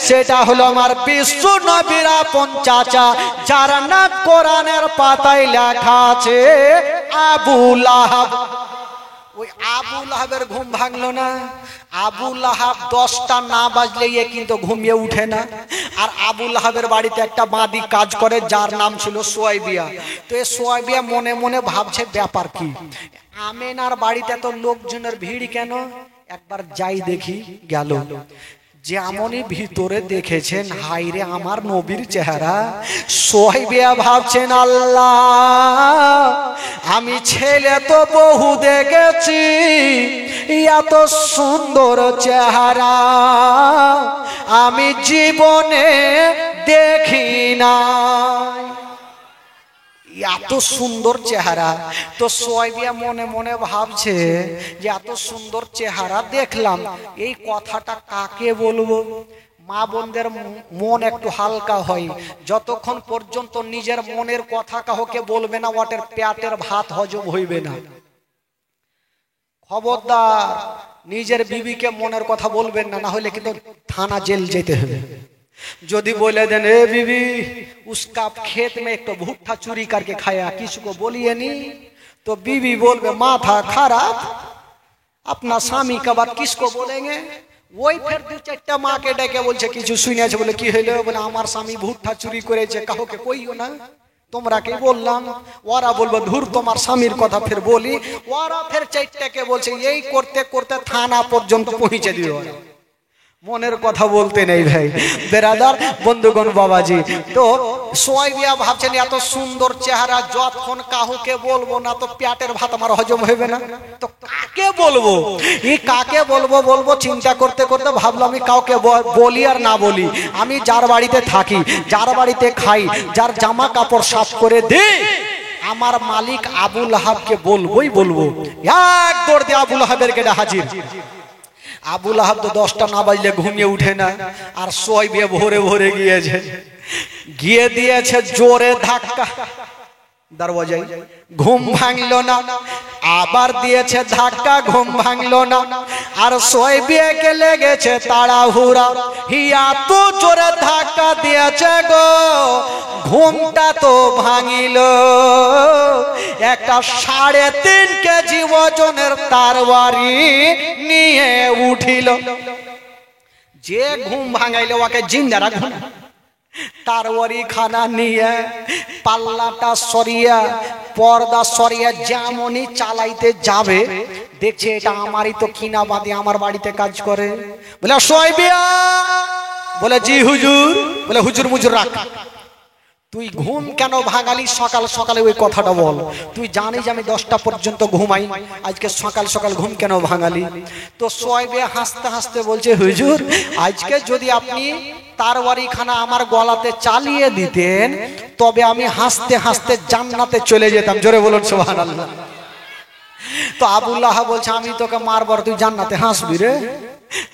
সেটা হলো আমার বিশ্ব নবীর আপন চাচা, যার নাম কোরআনের পাতায় লেখা আছে আবু লাহাব। ওই আবু লাহাবের ঘুম ভাঙলো না। আবু লাহাব 10টা না বাজলে কিন্তু ঘুমিয়ে উঠে না। আর আবু লাহাবের বাড়িতে একটা বাঁদি কাজ করে, যার নাম ছিল সোয়াইবিয়া। তো এই সোয়াইবিয়া মনে মনে ভাবছে ব্যাপার কি, আমেনার বাড়িতে তো লোকজনের ভিড় কেন, একবার যাই দেখি। গেল, যেমনই ভিতরে দেখেছেন, হাইরে আমার নবীর চেহারা। সোহাইবিয়া ভাবছেন, আল্লাহ আমি ছেলে তো বহু দেখেছি, এত সুন্দর চেহারা আমি জীবনে দেখি না, এত সুন্দর চেহারা। তো সোয়াইবিয়া মনে মনে ভাবছে যে এত সুন্দর চেহারা দেখলাম, এই কথাটা কাকে বলবো। মা বোনদের মন একটু হালকা হয়, যতক্ষণ পর্যন্ত নিজের মনের কথা কাউকে বলবে না, ওটের পেটের ভাত হজম হইবে না। খবরদার নিজের বিবিকে মনের কথা বলবেন না, না হলে কিন্তু থানা জেল যেতে হবে। যদি बोले देन ए बीबी उसका खेत में एक तो भुट्टा चोरी करके खाया, किसी को बोलिए नहीं, तो बीबी बोलबे माथा खराब, अपना स्वामी का बात किसको बोलेंगे। वही फिर 2-4टा माँ के डेके बोलছে কিছু শুনেছে, বলে কি হইলো, বলে আমার স্বামী ভুট্টা চুরি করেছে, কাউকে কইও না, তোমরা কি বললাম। ওরা বলবো ধুর তোমার স্বামীর কথা ফির বলি, ওরা ফির 4টাকে বলছে, এই করতে করতে থানা পর্যন্ত পৌঁছে দিও। মনের কথা বলতে নেই ভাই বেরাদার বন্ধুগণ বাবাজি। তো সোয়াইবিয়া ভাবছেন এত সুন্দর চেহারা, যতক্ষণ কাউকে বলবো না তো পেটের ভাত আমার হজম হবে না, তো কাকে বলবো, এই কাকে বলবো চিন্তা করতে করতে ভাবলাম আমি কাউকে বলি আর না বলি, আমি যার বাড়িতে থাকি, যার বাড়িতে খাই, যার জামা কাপড় সাফ করে দিই, আমার মালিক আবু লাহাবকে বলবোই বলবো। এক দৌড় দিয়ে আবু লাহাবের গেটে হাজির। আবু লাহাব তো 10টা না বাজলে ঘুমিয়ে উঠে না, আর সোয়াইবিয়া ভোরে ভোরে গিয়ে দিয়েছে জোরে ধাক্কা দরওয়াজায়, ঘুম ভাঙলো না, আবার দিয়েছে ধাক্কা, ঘুম ভাঙলো না, আর সোয়াইবিয়াকে লেগেছে তাড়াহুড়া, হিয়া তো জোরে ধাক্কা দিয়েছে গো, ঘুমটা তো ভাঙিল, একটা 3.5 কেজি ওজনের তরবারি নিয়ে উঠিল। যে ঘুম ভাঙাইলো ওকে জিন্দা রাখুন, তরবারি খানা নিয়ে পাল্লাটা সরিয়া পর্দা সরিয়া যেমনই চালাইতে যাবে, দেখছে এটা আমারই তো কিনা বাদে আমার বাড়িতে কাজ করে। বলে সোয়াইবিয়া, বলে জি হুজুর, বলে হুজুর মুজুর রাখ, তুই ঘুম কেন ভাঙালি সকাল সকালে ওই কথাটা বল, তুই জানিস আমি 10টা পর্যন্ত ঘুমাই, আজকে সকাল সকাল ঘুম কেন ভাঙালি। তো সোয়াইবিয়া হাসতে হাসতে বলছে, হুজুর আজকে যদি আপনি তরবারি খানা আমার গলাতে চালিয়ে দিতেন, তবে আমি হাসতে হাসতে জান্নাতে চলে যেতাম। জোরে বলুন সুবহানাল্লাহ। তো আবু লাহাব বলছে, আমি তোকে মারবো, তুই জান্নাতে হাসবি রে,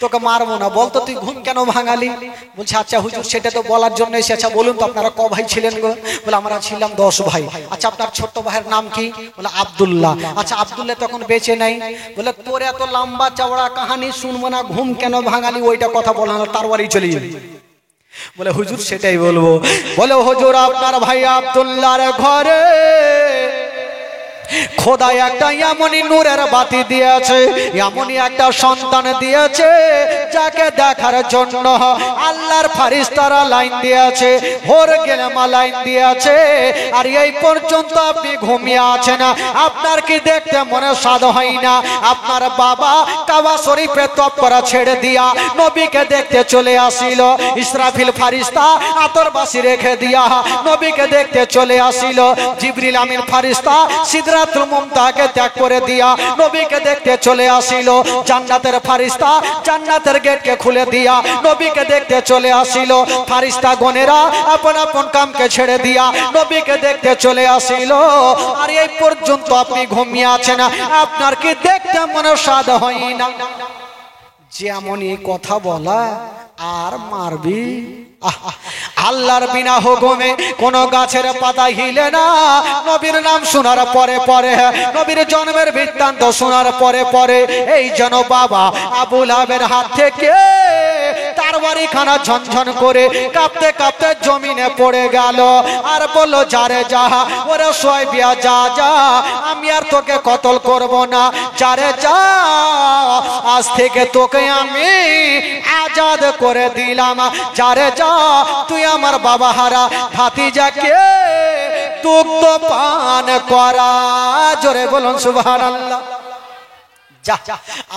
তোকে মারবো না, বলতো তুই ঘুম কেন ভাঙালি। বলছে আচ্ছা হুজুর সেটা তো বলার জন্য এসে, আচ্ছা বলুন তো আপনারা ক ভাই ছিলেন গো। বলে আমরা ছিলাম 10 ভাই। আচ্ছা আপনার ছোট ভাইয়ের নাম কি। বলে আব্দুল্লাহ। আচ্ছা আব্দুল্লাহ তখন বেঁচে নাই। বলে তোর এত লম্বা চওড়া কাহিনী শুনবো না, ঘুম কেন ভাঙালি ওইটা কথা বলা না, তার বাড়ি চলে যাবে। বলে হুজুর সেটাই বলবো। বলে হুজুর আপনার ভাই আব্দুল্লাহর ঘরে খোদা একটা এমনই নূরের বাতি দিয়েছে, এমনই একটা সন্তান দিয়েছে, যাকে দেখার জন্য আল্লাহর ফারিস্তারা লাইন দিয়েছে, হোর গেলেমা লাইন দিয়েছে, আর এই পর্যন্ত আপনি ঘুমিয়ে আছেন। আপনার কি দেখতে মনে স্বাদ হয় না? আপনার বাবা কাবা শরীফে তপ করা ছেড়ে দিয়া নবীকে দেখতে চলে আসিল, ইসরাফিল ফারিস্তা আতরবাসী রেখে দিয়া নবীকে দেখতে চলে আসিল, জিবরিল আমিন ফারিস্তা সিদরা সিদরাতুল মুনতাহাকে ত্যাগ করে দিয়া নবীকে দেখতে চলে আসিল। জান্নাতের ফারিস্তা জান্নাতের গেটকে খুলে দিয়া নবীকে দেখতে চলে আসিল। ফারিস্তা গণেরা আপন আপন কামকে ছেড়ে দিয়া নবীকে দেখতে চলে আসিল। আর এই পর্যন্ত আপনি ঘুমিয়ে আছেন, আপনার কি দেখতে মনে স্বাদ হয় না? যেমনই কথা বলা আর মারবি। আল্লাহর বিনা হুকুমে কোন গাছের পাতা হিলে না। নবীর নাম শোনার পরে পরে, নবীর জন্মের বৃত্তান্ত শোনার পরে পরে এই যেন বাবা আবু লাহাবের হাত থেকে তার বাড়িখানা ঝনঝন করে কাঁপতে কাঁপতে জমিনে পড়ে গেল। আর বললো, যারে যা ওরে সোয়াইবিয়া যা যা, আমি আর তোকে কতল করব না। যারে যা, আজ থেকে তোকে আমি আজাদ করে দিলাম। যারে যা, তুই আমার বাবা হারা ভাতিজাকে দুগ্ধ পান করা। জোরে বলুন সুবহানাল্লাহ। যা,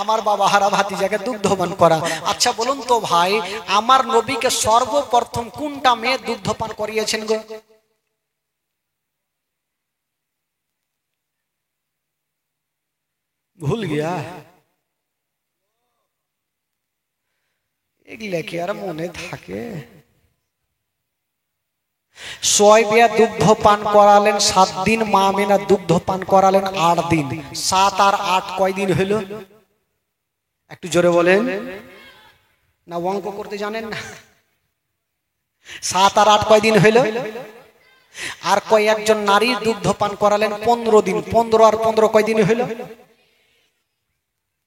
আমার বাবা হারা ভাতিজাকে দুগ্ধপান করা। আচ্ছা বলুন তো ভাই, আমার নবীকে সর্বপ্রথম কোনটা মেয়ে দুগ্ধপান করিয়েছেন গো? ভুল গিয়া? এগুলা কি আর মনে থাকে? সোয়াইবিয়া দুগ্ধ পান করালেন 7 দিন, মা আমিনা দুগ্ধ পান করালেন 8 দিন। 7 আর 8 কয় দিন হইল? একটু জোরে বলেন না, অঙ্ক করতে জানেন না? 7 আর 8 কয় দিন হইল? আর কয়েকজন নারী দুগ্ধ পান করালেন 15 দিন। 15 আর 15 কয় দিন হইল?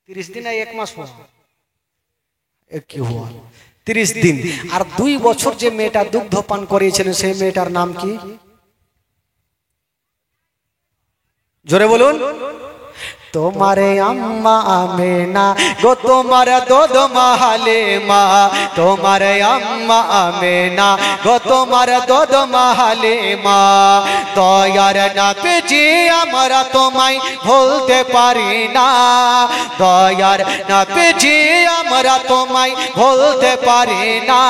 30 দিন। 1 মাস পর কি হওয়া? 30 দিন। আর 2 বছর যে মেয়েটা দুগ্ধ পান করিয়েছিলেন সেই মেয়েটার নাম কি? জোরে বলুন। তোমারে আম্মা আমেনা গো, তোমার দুধ মাহালে মা। তোমারে আম্মা আমেনা গো, তোমার দুধ মাহালে মা। দয়ার নবীজি আমরা তোমায় ভুলতে পারি না। দয়ার নবীজি আমরা তোমায় ভুলতে পারি না।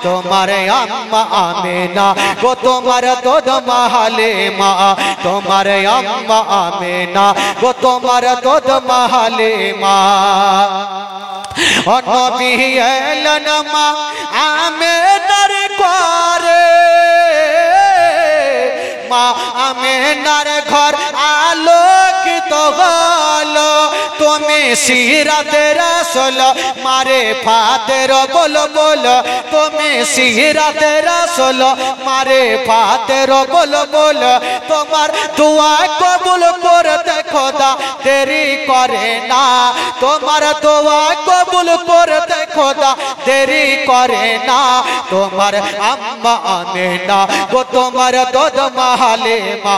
তোমারে আম্মা আমেনা গো, তোমার দুধ মাহালে মা। তোমারে আম্মা আমেনা গো, তোমার দুধ মাহালে মা। ও নবী এলেন মা আমেনার ঘরে, মা আমেনার ঘর আলোকিত হলো। তুমি সিরাতে রাসূল মারে ফাতের বল বল। তুমি সিরাতে রাসূল মারে ফাতের বল বল। তোমার দোয়া কবুল করতে খোদা দেরি করে না। তোমার দোয়া কবুল করতে খোদা দেরি করে না। তোমার আম্মা আমেনা গো, তোমার দুধ মাহালে মা।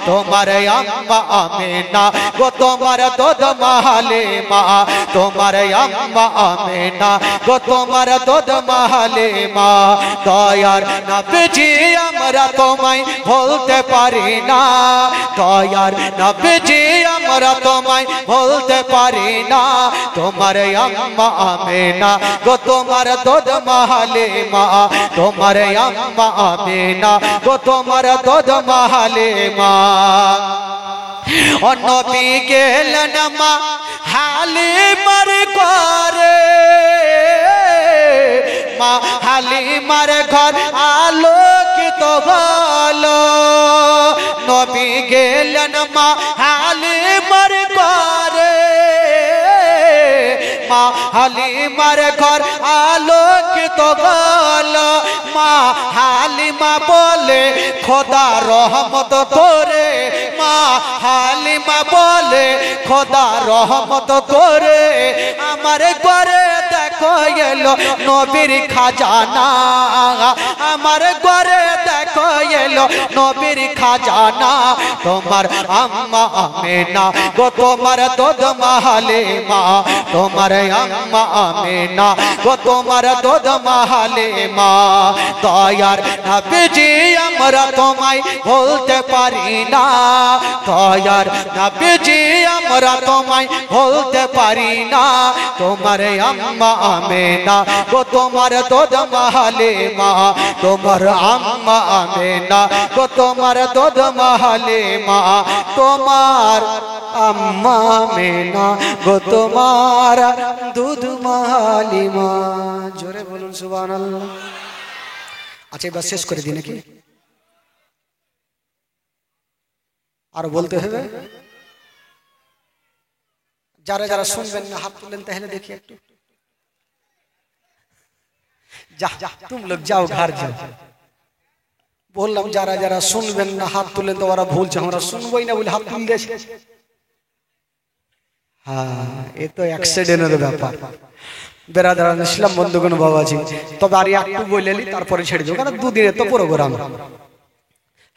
তোমার আম্মা আমেনা গো, তোমার দুধ মাহালে মা। তোমার আম্মা আমেনা গো, তোমার দুধ মাহালে মা। দয়ার নবীজি আমরা তোমায় ভুলতে পারি না। দয়ার নবীজি আমরা তোমায় ভুলতে পারি না। তোমার আম্মা আমেনা গো, তোমার দুধ মাহালে মা। তোমার আম্মা আমেনা গো, তোমার দুধ মাহালে মা। ও নবী গেলেন মা হালিমার ঘরে, মা হালিমার ঘর আলোকিত হলো। নবী গেলেন মা হালিমার ঘরে, মা হালিমার ঘর আলোকিত হলো। মা হালিমা বলে খোদা রহমত করে। মা হালিমা বলে খোদা রহমত করে। আমার ঘরে দেখো এলো নবীর খাজানা। আমার ঘরে দেখো এলো নবীর খাজানা। তোমার আম্মা আমেনা গো, তোমার দুধ মাহালে মা। তোমার আম্মা আমেনা গো, তোমার দুধ মাহালে মা। দয়ার নবীজি আমরা তোমায় ভুলতে পারি না। দয়ার নবীজি আমরা তোমায় ভুলতে পারি না। তোমার আম্মা আমেনা গো তোমার দুধ মহালে মা তোমার আম্মা আমেনা গো তোমার দুধ মহালে মা তোমার আম্মা আমেনা গো তোমার দুধ মহালি মা। জোরে বলুন সুবহানাল্লাহ। আচ্ছা এবার শেষ করে দিই নাকি আর বলতে হবে? যারা যারা শুনবেন না হাত তুলেন তাহলে দেখি একটু। যা তুম লোক যাও ঘর যাও। বললাম যারা যারা শুনবেন না হাত তুলেন তো ওরা ভুলছে, আমরা শুনবোই না বলে হাত তুল দিয়েছে। হ্যাঁ এ তো অ্যাক্সিডেন্টের ব্যাপার। বেরাদারান ইসলাম বন্ধুগণ বাবাজি, তবে আর একটু বলেলি তারপরে ছেড়ে দেবো, কারণ দুদিনের তো প্রোগ্রাম।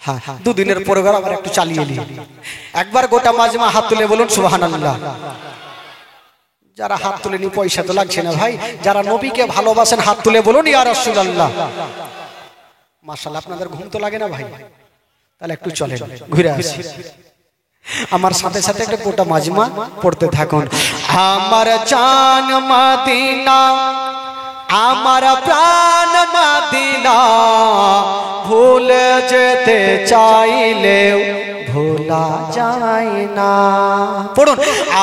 হ্যাঁ দুদিনের প্রোগ্রাম আবার একটু চালিয়ে নিই। একবার গোটা মাজমা হাত তুলে বলুন সুবহানাল্লাহ। যারা হাত তুলেনি পয়সা তো লাগছে না ভাই, যারা নবীকে ভালোবাসেন হাত তুলে বলুন ইয়া রাসূলুল্লাহ। মাশাআল্লাহ, আপনাদের ঘুম তো লাগে না ভাই? তাহলে একটু চলেন ঘুরে আসি। আমার সাথে সাথে একটা গোটা মাজমা পড়তে থাকুন। আমার জান মদিনা আমার প্রাণ মদিনা ভুলে যেতে চাইলেও ভোলা যায় না। পড়ুন।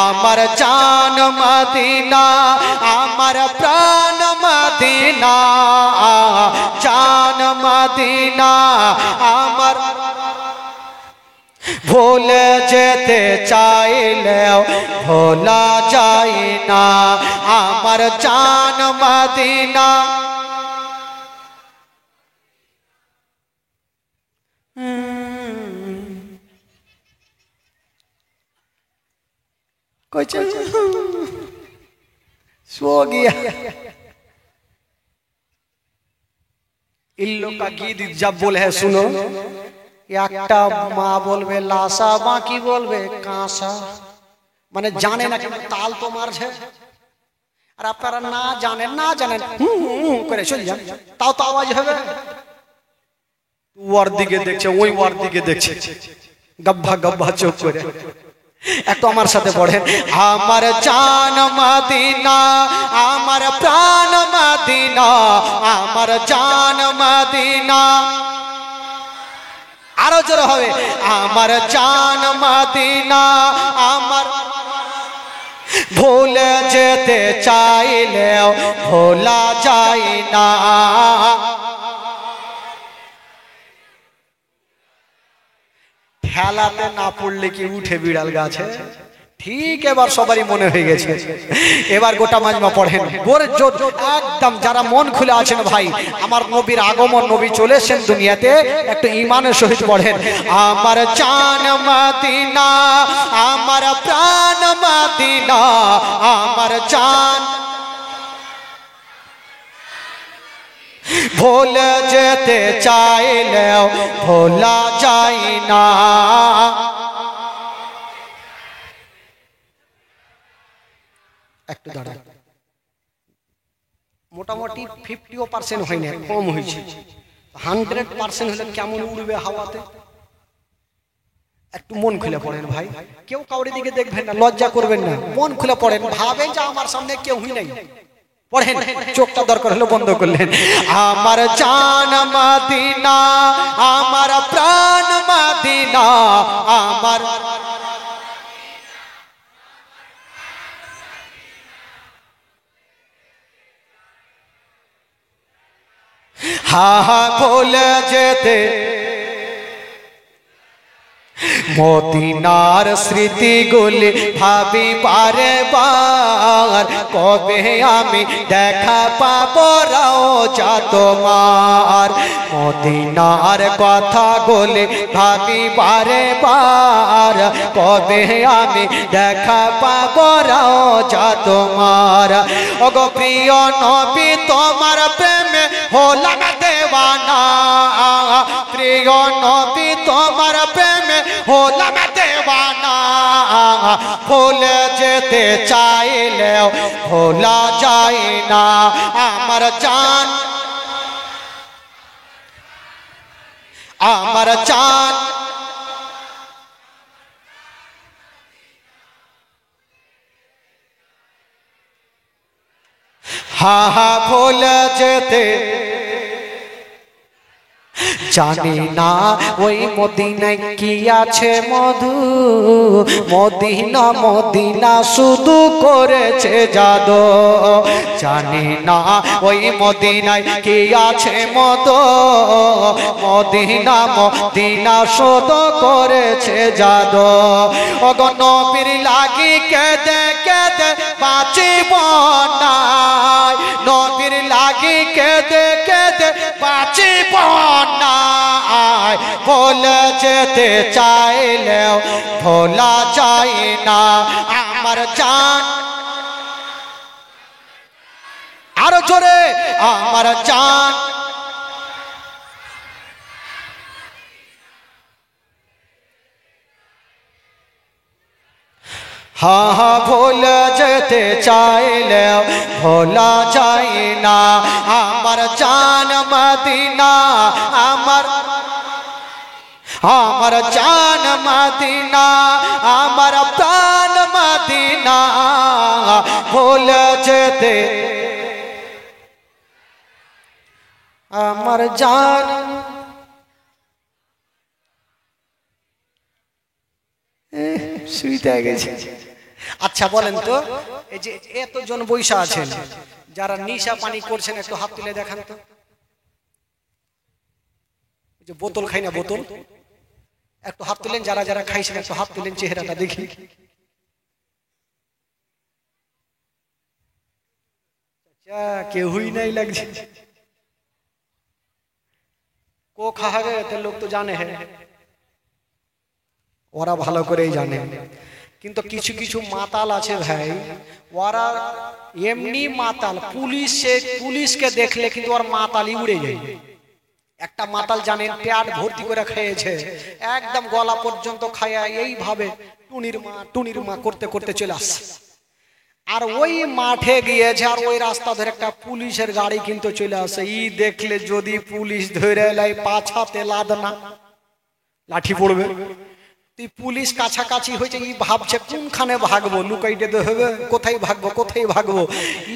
আমার জান মদিনা আমার প্রাণ মদিনা জান মদিনা আমার ভুলে যেতে চাইলেও ভোলা যায় না। আমার জান মদিনা कुछ सो गया। इन लोग का गीत जब बोले है सुनो, একটা মা বলবে লাসা বাকি বলবে কাঁসা, মানে জানে না কেন তাল তো মারছে। আর আপনারা না জানেন করে চলে যান, তাও তো আওয়াজ হবে। ওর দিকে দেখছে ওই ওর দিকে দেখছে গব্বা গব্বা চোখ করে। একটু আমার সাথে পড়েন। আমার জান মদিনা আমার প্রাণ মদিনা আমার জান মদিনা। আরো জোরে হবে। আমার জান মদিনা আমার ভুলে যেতে চাইলেও ভোলা যায় না। ঠেলাতে না পড়লে কি উঠে বিড়াল গাছে? ঠিক এবার সবারই মনে হয়ে গেছে। এবার গোটা মাজমা পড়েন একদম যারা মন খুলে আছেন ভাই। আমার নবীর আগমন, নবী চলে এসেছেন দুনিয়াতে, একটু ঈমানের সহিত পড়েন। আমার জান মদিনা আমার প্রাণ মদিনা আমার জান ভুলে যেতে চাইলেও ভোলা যায় না। একটু দাঁড়া, মোটামুটি 50% হয় না, কম হয়েছে। 100% হলে কেমন উড়বে হাওয়াতে। একটু মন খুলে পড়েন ভাই, কেউ কাউরি দিকে দেখবেন না, লজ্জা করবেন না, মন খুলে পড়েন। ভাবেন যে আমার সামনে কেউ নাই, পড়েন। চোখটা দরকার হলো বন্ধ করলেন। আমার জান মদিনা আমার প্রাণ মদিনা আমার হা ভুলে যেতে মদিনার স্মৃতিগুলি ভাবি বারে বার, কবে আমি দেখা পাবো রওজা তোমার। মদিনার কথাগুলি ভাবি বারে বার, কবে আমি দেখা পাবো রওজা তোমার। ওগো প্রিয় নবী তোমার প্রেমে হলাম দেওয়ানা, প্রিয় নবী তোমার প্রেমে হলাম দেওয়ানা। ভুলে যেতে চাইলেও ভোলা যায় না। আমার জান আমার জান হা হা ভুলে যেতে জানি না ওই মদিনায় কি আছে মধু, মদিনা মদিনা শুধু করেছে জাদু। জানি না ওই মদিনায় কি আছে মধু, মদিনা মদিনা শুধু করেছে জাদু। ওগো নবীর লাগি কেঁদে কেঁদে বাঁচিব না, নবীর লাগি কেঁদে কেঁদে বাঁচিব না। ভুলে যেতে চাইলেও ভোলা যায় না আমার জান। আরো জোরে আমার জান। হা হা ভুলে যেতে চাইলেও ভোলা যায় না আমার জান মদিনা, আমার আমার জান মদিনা, আমার প্রাণ মদিনা। ভুলে যেতে আমার জান। শুইতে গেছে। আচ্ছা বলেন তো, এই যে এতজন বৈশা আছেন যারা নিশা পানি করছেন, একটু হাত তুলে দেখান তো। যে বোতল খাই না, বোতল একটু হাত তুলেন। যারা যারা খাইছেন একটু হাত তুলেন, চেহারাটা দেখি। কেউই নাই লাগছে। কো খাহারে তো লোক তো জানে হ্যাঁ, ওরা ভালো করেই জানে। কিন্তু কিছু কিছু মাতাল আছে ভাই, ওরা এমনি মাতাল, পুলিশকে দেখলে কিন্তু ওর মাতালই উড়ে যায়। একটা মাতাল জানেন পেট ভর্তি করে খেয়েছে, একদম গলা পর্যন্ত খায়া এইভাবে টুনির মা করতে করতে চলে আসছে। আর ওই মাঠে গিয়েছে, আর ওই রাস্তা ধরে একটা পুলিশের গাড়ি কিন্তু চলে আসে। ই দেখলে যদি পুলিশ ধরে লাই পাছাতে লাদনা লাঠি পড়বে। পুলিশ কাছাকাছি হয়েছে, ই ভাবছে কোনখানে ভাগবো, লুকাইতে তো হবে, কোথায় ভাগবো কোথায় ভাগবো।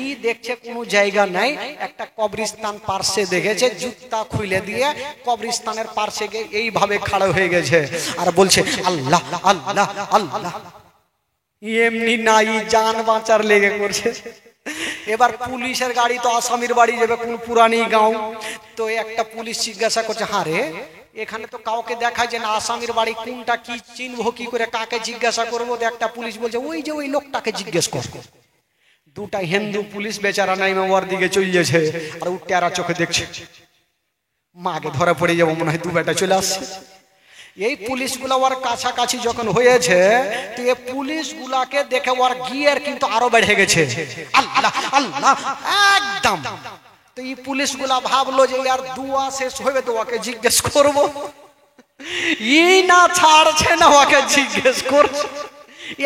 ই দেখছে কোনো জায়গা নাই, একটা কবরস্থান পার্শ্বে দেখেছে, জুতা খুলে দিয়ে কবরস্থানের পার্শ্বে গিয়ে এইভাবে খাড়া হয়ে গেছে আর বলছে আল্লাহ আল্লাহ আল্লাহ। এমনি নাই, জান বাঁচার লেগে করছে। এবার পুলিশের গাড়ি তো আসামির বাড়ি যাবে, কোন পুরানি গাঁও। তো একটা পুলিশ জিজ্ঞাসা করছে, হ্যাঁ রে এখানে তো কাউকে দেখা যায় না, আসামির বাড়ি কোনটা, কি চিনবো কি করে, কাকে জিজ্ঞাসা করবো? একটা পুলিশ বলছে ওই যে ওই লোকটাকে জিজ্ঞেস কর। দুটা হিন্দু পুলিশ বেচারা নাই ওর দিকে চলিয়েছে, আর ও টেরা চোখে দেখছে, মাকে ধরা পড়ে যাবো মনে হয়, দু বেটা চলে আসছে। এই পুলিশগুলা ওর কাছাকাছি যখন হয়েছে, তো এই পুলিশগুলাকে দেখে ওর গিয়ার কিন্তু আরো বেড়ে গেছে, আল্লাহ আল্লাহ একদম। তো এই পুলিশগুলা ভাবলো যে আর দুয়া শেষ হবে তো ওকে জিজ্ঞেস করব। ই না ছাড়ছে না, ওকে জিজ্ঞেস করছে।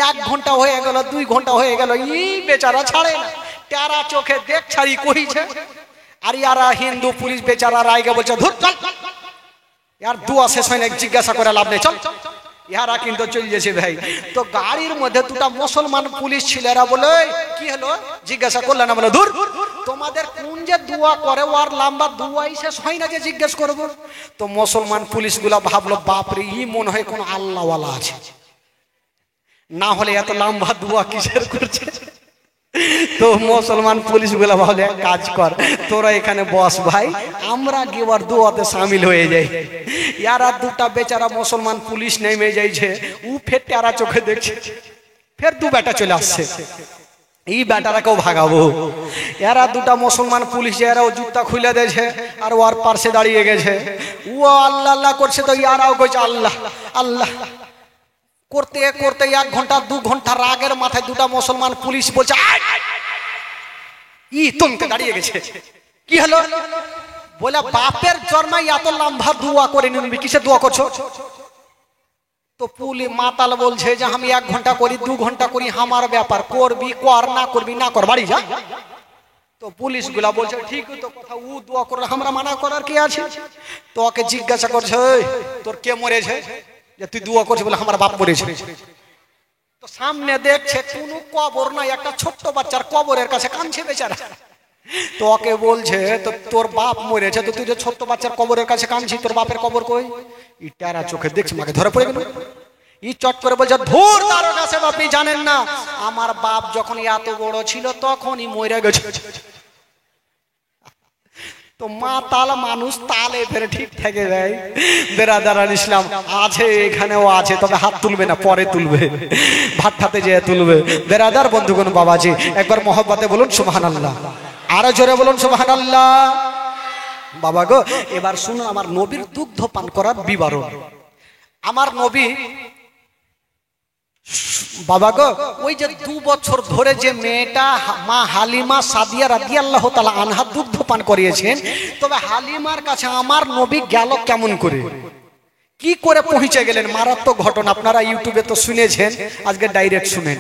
1 ঘন্টা হয়ে গেল, 2 ঘন্টা হয়ে গেল, ই বেচারা ছাড়ে না, টেরা চোখে দেখ ছাড়ি কইছে। আর ইয়ারা হিন্দু পুলিশ বেচারা রায়গা বলছে ধুর চল, यार दुआ শেষ হয় না, জিজ্ঞাসা করে লাভ নেই, চল। ইহারা কিন্তু চলে গেছে ভাই। তো গাড়ির মধ্যে দুটা মুসলমান পুলিশ ছিলেরা বলে কি হলো জিজ্ঞাসা করলে না, বলে ধুর তোমাদের কোন যে দোয়া করে ওর লম্বা দোয়াই শেষ হয় না যে জিজ্ঞেস করব। তো মুসলমান পুলিশগুলা ভাবলো বাপরে ই মনে হয় কোন আল্লাহওয়ালা আছে, না হলে এত লম্বা দোয়া কিসের করছে। তো মুসলমান পুলিশগুলা বলে কাজ কর, তোরা এখানে বস ভাই, আমরা গিয়ে দোয়াতে শামিল হয়ে যাই। ইয়ারা দুটা বেচারা মুসলমান পুলিশ নেমে যাইছে, ও ফের টেরা চোখে দেখছে, ফের দু বেটা চলে আসছে, এই বেটারাকেও ভাগাবো। এরা দুটা মুসলমান পুলিশ এরাও জুতা খুলে দিয়েছে আর ওর পাশে দাঁড়িয়ে গেছে, ও আল্লাহ আল্লাহ করছে, তো ইয়ারাও কইছে আল্লাহ আল্লাহ করতে করতে 1 ঘন্টা 2 ঘন্টা রাগের মাথায় দুটা মুসলমান পুলিশ বলছে ই তুমতে দাঁড়িয়ে গেছে, কি হলো? বলে বাপের জন্মাই এত লম্বা দোয়া করে নিবি, কিসে দোয়া করছো? তো পুলিশ মাতাল বলছে যে আমি 1 ঘন্টা করি 2 ঘন্টা করি, আমার ব্যাপার, করবি কর, না করবি না কর, বাড়ি যা। তো পুলিশ গুলা বলছে ঠিক তো কথা, ও দোয়া করলে আমরা মানা করার কি আছে? তো ওকে জিজ্ঞাসা করছে তোর কে মরেছে যে তুই দোয়া করছিস? বলে আমার বাপ মরেছে। তো সামনে দেখছে কোনো কবর নাই, একটা ছোট্ট বাচ্চার কবরের কাছে কাঁদছে বেচারা। তো ওকে বলছে তো তোর বাপ মরেছে, তো তুই যে ছোট্ট বাচ্চার কবরের কাছে কাঁদছি, তোর বাপের কবর কই? ইটারা চোখে দেখছি মাকে ধরে পড়ে গেল। ই চট করে বলছে ধুর দারোগা সাহেব, আপনি জানেন না আমার বাপ যখন এত বড় ছিল তখনই মরে গেছে। তো মা তাল মানুষ তালে ফেরে ঠিক থেকে দেয়। বেরাদারান ইসলাম আছে, এখানেও আছে, তবে হাত তুলবে না, পরে তুলবে, ভাতটাতে যেয়ে তুলবে। বেরাদার বন্ধুগণ বাবাজি একবার মহব্বতে বলুন সুবহানাল্লাহ, আরো জোরে বলুন সুবহানাল্লাহ। বাবা গো এবার শুনুন আমার নবীর দুগ্ধ পান করার বিবরণ। আমার নবী বাবা গো ওই যে 2 বছর ধরে যে মেয়েটা মা হালিমা সাদিয়া রাদিয়াল্লাহু তাআলা আনহা দুগ্ধ পান করিয়েছেন, তবে হালিমার কাছে আমার নবী গেল কেমন করে, কি করে পৌঁছে গেলেন? মারাত্মক ঘটনা, আপনারা ইউটিউবে তো শুনেছেন, আজকে ডাইরেক্ট শুনেন।